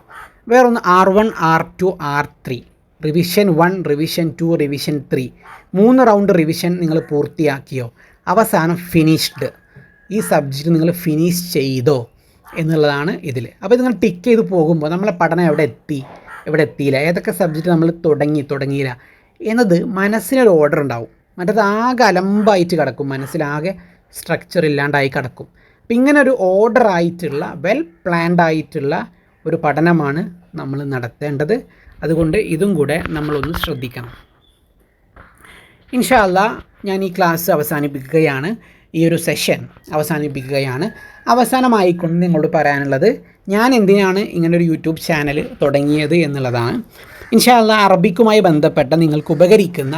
വേറൊന്ന് R1 R2 R3, revision 1 revision 2 revision 3, 3 round revision നിങ്ങൾ പൂർത്തിയാക്കിയോ. അവസാനം ഫിനിഷ്ഡ്, ഈ സബ്ജക്റ്റ് നിങ്ങൾ ഫിനിഷ് ചെയ്തോ എന്നുള്ളതാണ് ഇതിൽ. അപ്പോൾ ഇത് നിങ്ങൾ ടിക്ക് ചെയ്ത് പോകുമ്പോൾ നമ്മളെ പഠനം എവിടെ എത്തിയില്ല, ഏതൊക്കെ സബ്ജക്റ്റ് നമ്മൾ തുടങ്ങിയില്ല എന്നത് മനസ്സിനൊരു ഓർഡർ ഉണ്ടാവും. മറ്റത് ആകെ അലമ്പായിട്ട് കിടക്കും, മനസ്സിലാകെ സ്ട്രക്ചർ ഇല്ലാണ്ടായി കിടക്കും. അപ്പം ഇങ്ങനെ ഒരു ഓർഡർ ആയിട്ടുള്ള വെൽ പ്ലാൻഡ് ആയിട്ടുള്ള ഒരു പഠനമാണ് നമ്മൾ നടത്തേണ്ടത്. അതുകൊണ്ട് ഇതും കൂടെ നമ്മളൊന്ന് ശ്രദ്ധിക്കണം. ഇൻഷാ അല്ലാഹ് ഞാൻ ഈ ക്ലാസ് അവസാനിപ്പിക്കുകയാണ്, ഈ ഒരു സെഷൻ അവസാനിപ്പിക്കുകയാണ്. അവസാനമായിക്കൊണ്ട് നിങ്ങളോട് പറയാനുള്ളത്, ഞാൻ എന്തിനാണ് ഇങ്ങനൊരു യൂട്യൂബ് ചാനൽ തുടങ്ങിയത് എന്നുള്ളതാണ്. ഇൻഷാ അല്ലാഹ് അറബിക്കുമായി ബന്ധപ്പെട്ട നിങ്ങൾക്ക് ഉപകരിക്കുന്ന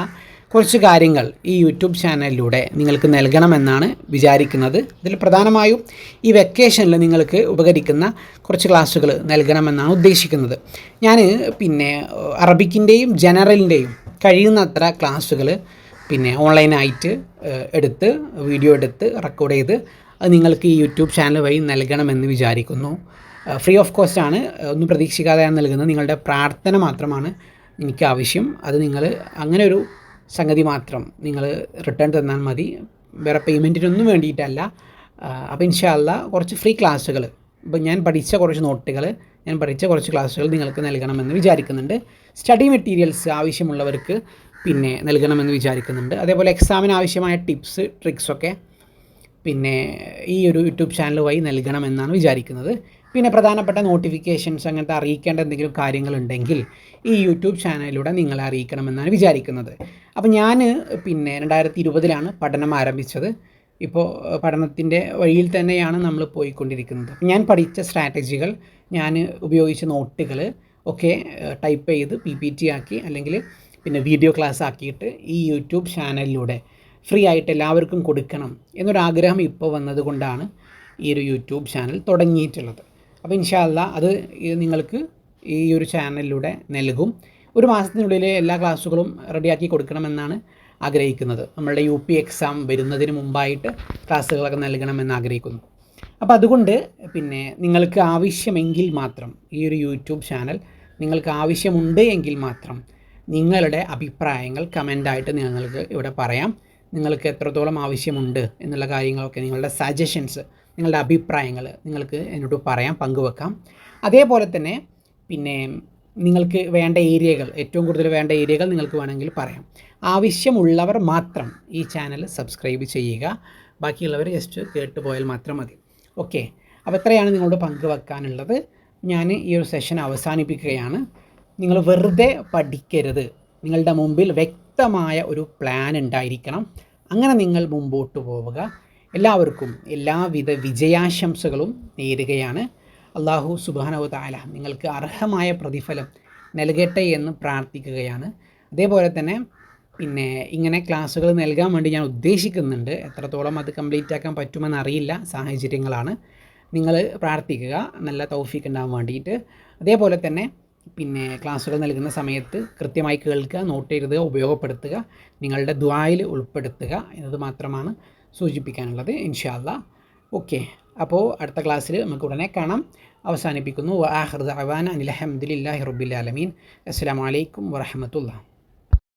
കുറച്ച് കാര്യങ്ങൾ ഈ യൂട്യൂബ് ചാനലിലൂടെ നിങ്ങൾക്ക് നൽകണമെന്നാണ് വിചാരിക്കുന്നത്. ഇതിൽ പ്രധാനമായും ഈ വെക്കേഷനിൽ നിങ്ങൾക്ക് ഉപകരിക്കുന്ന കുറച്ച് ക്ലാസ്സുകൾ നൽകണമെന്നാണ് ഉദ്ദേശിക്കുന്നത്. ഞാൻ അറബിക്കിൻ്റെയും ജനറലിൻ്റെയും കഴിയുന്നത്ര ക്ലാസ്സുകൾ ഓൺലൈനായിട്ട് വീഡിയോ എടുത്ത് റെക്കോർഡ് ചെയ്ത് അത് നിങ്ങൾക്ക് ഈ യൂട്യൂബ് ചാനൽ വഴി നൽകണമെന്ന് വിചാരിക്കുന്നു. ഫ്രീ ഓഫ് കോസ്റ്റാണ്, ഒന്നും പ്രതീക്ഷിക്കാതെ ഞാൻ നൽകുന്നത്. നിങ്ങളുടെ പ്രാർത്ഥന മാത്രമാണ് എനിക്ക് ആവശ്യം. അത് നിങ്ങൾ അങ്ങനെ ഒരു സംഗതി മാത്രം നിങ്ങൾ റിട്ടേൺ തന്നാൽ മതി, വേറെ പേയ്മെൻറ്റിനൊന്നും വേണ്ടിയിട്ടല്ല. അപ്പോൾ ഇൻഷാ അല്ലാഹ് കുറച്ച് ഫ്രീ ക്ലാസ്സുകൾ, ഇപ്പോൾ ഞാൻ പഠിച്ച കുറച്ച് നോട്ടുകൾ, ഞാൻ പഠിച്ച കുറച്ച് ക്ലാസ്സുകൾ നിങ്ങൾക്ക് നൽകണമെന്ന് വിചാരിക്കുന്നുണ്ട്. സ്റ്റഡി മെറ്റീരിയൽസ് ആവശ്യമുള്ളവർക്ക് നൽകണമെന്ന് വിചാരിക്കുന്നുണ്ട്. അതേപോലെ എക്സാമിന് ആവശ്യമായ ടിപ്സ് ട്രിക്സൊക്കെ ഈ ഒരു യൂട്യൂബ് ചാനൽ വഴി നൽകണമെന്നാണ് വിചാരിക്കുന്നത്. പ്രധാനപ്പെട്ട നോട്ടിഫിക്കേഷൻസ് അങ്ങനത്തെ അറിയിക്കേണ്ട എന്തെങ്കിലും കാര്യങ്ങളുണ്ടെങ്കിൽ ഈ യൂട്യൂബ് ചാനലിലൂടെ നിങ്ങളെ അറിയിക്കണമെന്നാണ് വിചാരിക്കുന്നത്. അപ്പോൾ ഞാൻ 2020 പഠനം ആരംഭിച്ചത്. ഇപ്പോൾ പഠനത്തിൻ്റെ വഴിയിൽ തന്നെയാണ് നമ്മൾ പോയിക്കൊണ്ടിരിക്കുന്നത്. ഞാൻ പഠിച്ച സ്ട്രാറ്റജികൾ, ഞാൻ ഉപയോഗിച്ച നോട്ടുകൾ ഒക്കെ ടൈപ്പ് ചെയ്ത് PPT ആക്കി അല്ലെങ്കിൽ വീഡിയോ ക്ലാസ് ആക്കിയിട്ട് ഈ യൂട്യൂബ് ചാനലിലൂടെ ഫ്രീ ആയിട്ട് എല്ലാവർക്കും കൊടുക്കണം എന്നൊരാഗ്രഹം ഇപ്പോൾ വന്നതുകൊണ്ടാണ് ഈ ഒരു യൂട്യൂബ് ചാനൽ തുടങ്ങിയിട്ടുള്ളത്. അപ്പോൾ ഇൻഷാ അല്ലാഹ് അത് നിങ്ങൾക്ക് ഈ ഒരു ചാനലിലൂടെ നൽകും. ഒരു മാസത്തിനുള്ളിൽ എല്ലാ ക്ലാസ്സുകളും റെഡിയാക്കി കൊടുക്കണമെന്നാണ് ആഗ്രഹിക്കുന്നത്. നമ്മളുടെ UP എക്സാം വരുന്നതിന് മുമ്പായിട്ട് ക്ലാസ്സുകളൊക്കെ നൽകണമെന്ന് ആഗ്രഹിക്കുന്നു. അപ്പോൾ അതുകൊണ്ട് നിങ്ങൾക്ക് ആവശ്യമെങ്കിൽ മാത്രം ഈ ഒരു യൂട്യൂബ് ചാനൽ നിങ്ങൾക്ക് ആവശ്യമുണ്ട് എങ്കിൽ മാത്രം നിങ്ങളുടെ അഭിപ്രായങ്ങൾ കമൻ്റായിട്ട് നിങ്ങൾക്ക് ഇവിടെ പറയാം. നിങ്ങൾക്ക് എത്രത്തോളം ആവശ്യമുണ്ട് എന്നുള്ള കാര്യങ്ങളൊക്കെ, നിങ്ങളുടെ സജഷൻസ്, നിങ്ങളുടെ അഭിപ്രായങ്ങൾ നിങ്ങൾക്ക് എന്നോട് പറയാം, പങ്കുവെക്കാം. അതേപോലെ തന്നെ നിങ്ങൾക്ക് വേണ്ട ഏരിയകൾ, ഏറ്റവും കൂടുതൽ വേണ്ട ഏരിയകൾ നിങ്ങൾക്ക് വേണമെങ്കിൽ പറയാം. ആവശ്യമുള്ളവർ മാത്രം ഈ ചാനൽ സബ്സ്ക്രൈബ് ചെയ്യുക, ബാക്കിയുള്ളവർ ജസ്റ്റ് കേട്ടുപോയാൽ മാത്രം മതി. ഓക്കെ, അപ്പോൾ എത്രയാണ് നിങ്ങളോട് പങ്കുവെക്കാനുള്ളത്. ഞാൻ ഈ ഒരു സെഷൻ അവസാനിപ്പിക്കുകയാണ്. നിങ്ങൾ വെറുതെ പഠിക്കരുത്, നിങ്ങളുടെ മുമ്പിൽ വ്യക്തമായ ഒരു പ്ലാൻ ഉണ്ടായിരിക്കണം. അങ്ങനെ നിങ്ങൾ മുമ്പോട്ട് പോവുക. എല്ലാവർക്കും എല്ലാവിധ വിജയാശംസകളും നേരുകയാണ്. അല്ലാഹു സുബ്ഹാനഹു വ തആല നിങ്ങൾക്ക് അർഹമായ പ്രതിഫലം നൽകട്ടെ എന്ന് പ്രാർത്ഥിക്കുകയാണ്. അതേപോലെ തന്നെ ഇങ്ങനെ ക്ലാസ്സുകൾ നൽകാൻ വേണ്ടി ഞാൻ ഉദ്ദേശിക്കുന്നുണ്ട്. എത്രത്തോളം അത് കംപ്ലീറ്റ് ആക്കാൻ പറ്റുമെന്ന് അറിയില്ല, സാഹചര്യങ്ങളാണ്. നിങ്ങൾ പ്രാർത്ഥിക്കുക നല്ല തൗഫീഖ് ഉണ്ടാകാൻ വേണ്ടിയിട്ട്. അതേപോലെ തന്നെ പിന്നെ ക്ലാസ്സുകൾ നൽകുന്ന സമയത്ത് കൃത്യമായി കേൾക്കുക, നോട്ട് എഴുതുക, ഉപയോഗപ്പെടുത്തുക, നിങ്ങളുടെ ദുആയിൽ ഉൾപ്പെടുത്തുക എന്നത് മാത്രമാണ് സൂചിപ്പിക്കാനുള്ളത്. ഇൻഷാ അല്ലാഹ്. ഓക്കെ, അപ്പോൾ അടുത്ത ക്ലാസ്സിൽ നമുക്ക് ഉടനെ കാണാം. അവസാനിപ്പിക്കുന്നു. വആഖിറു ദഅവാന അനിൽ ഹംദുലില്ലാഹി റബ്ബിൽ ആലമീൻ. അസ്സലാമു അലൈക്കും വറഹ്മത്തുള്ളാഹി.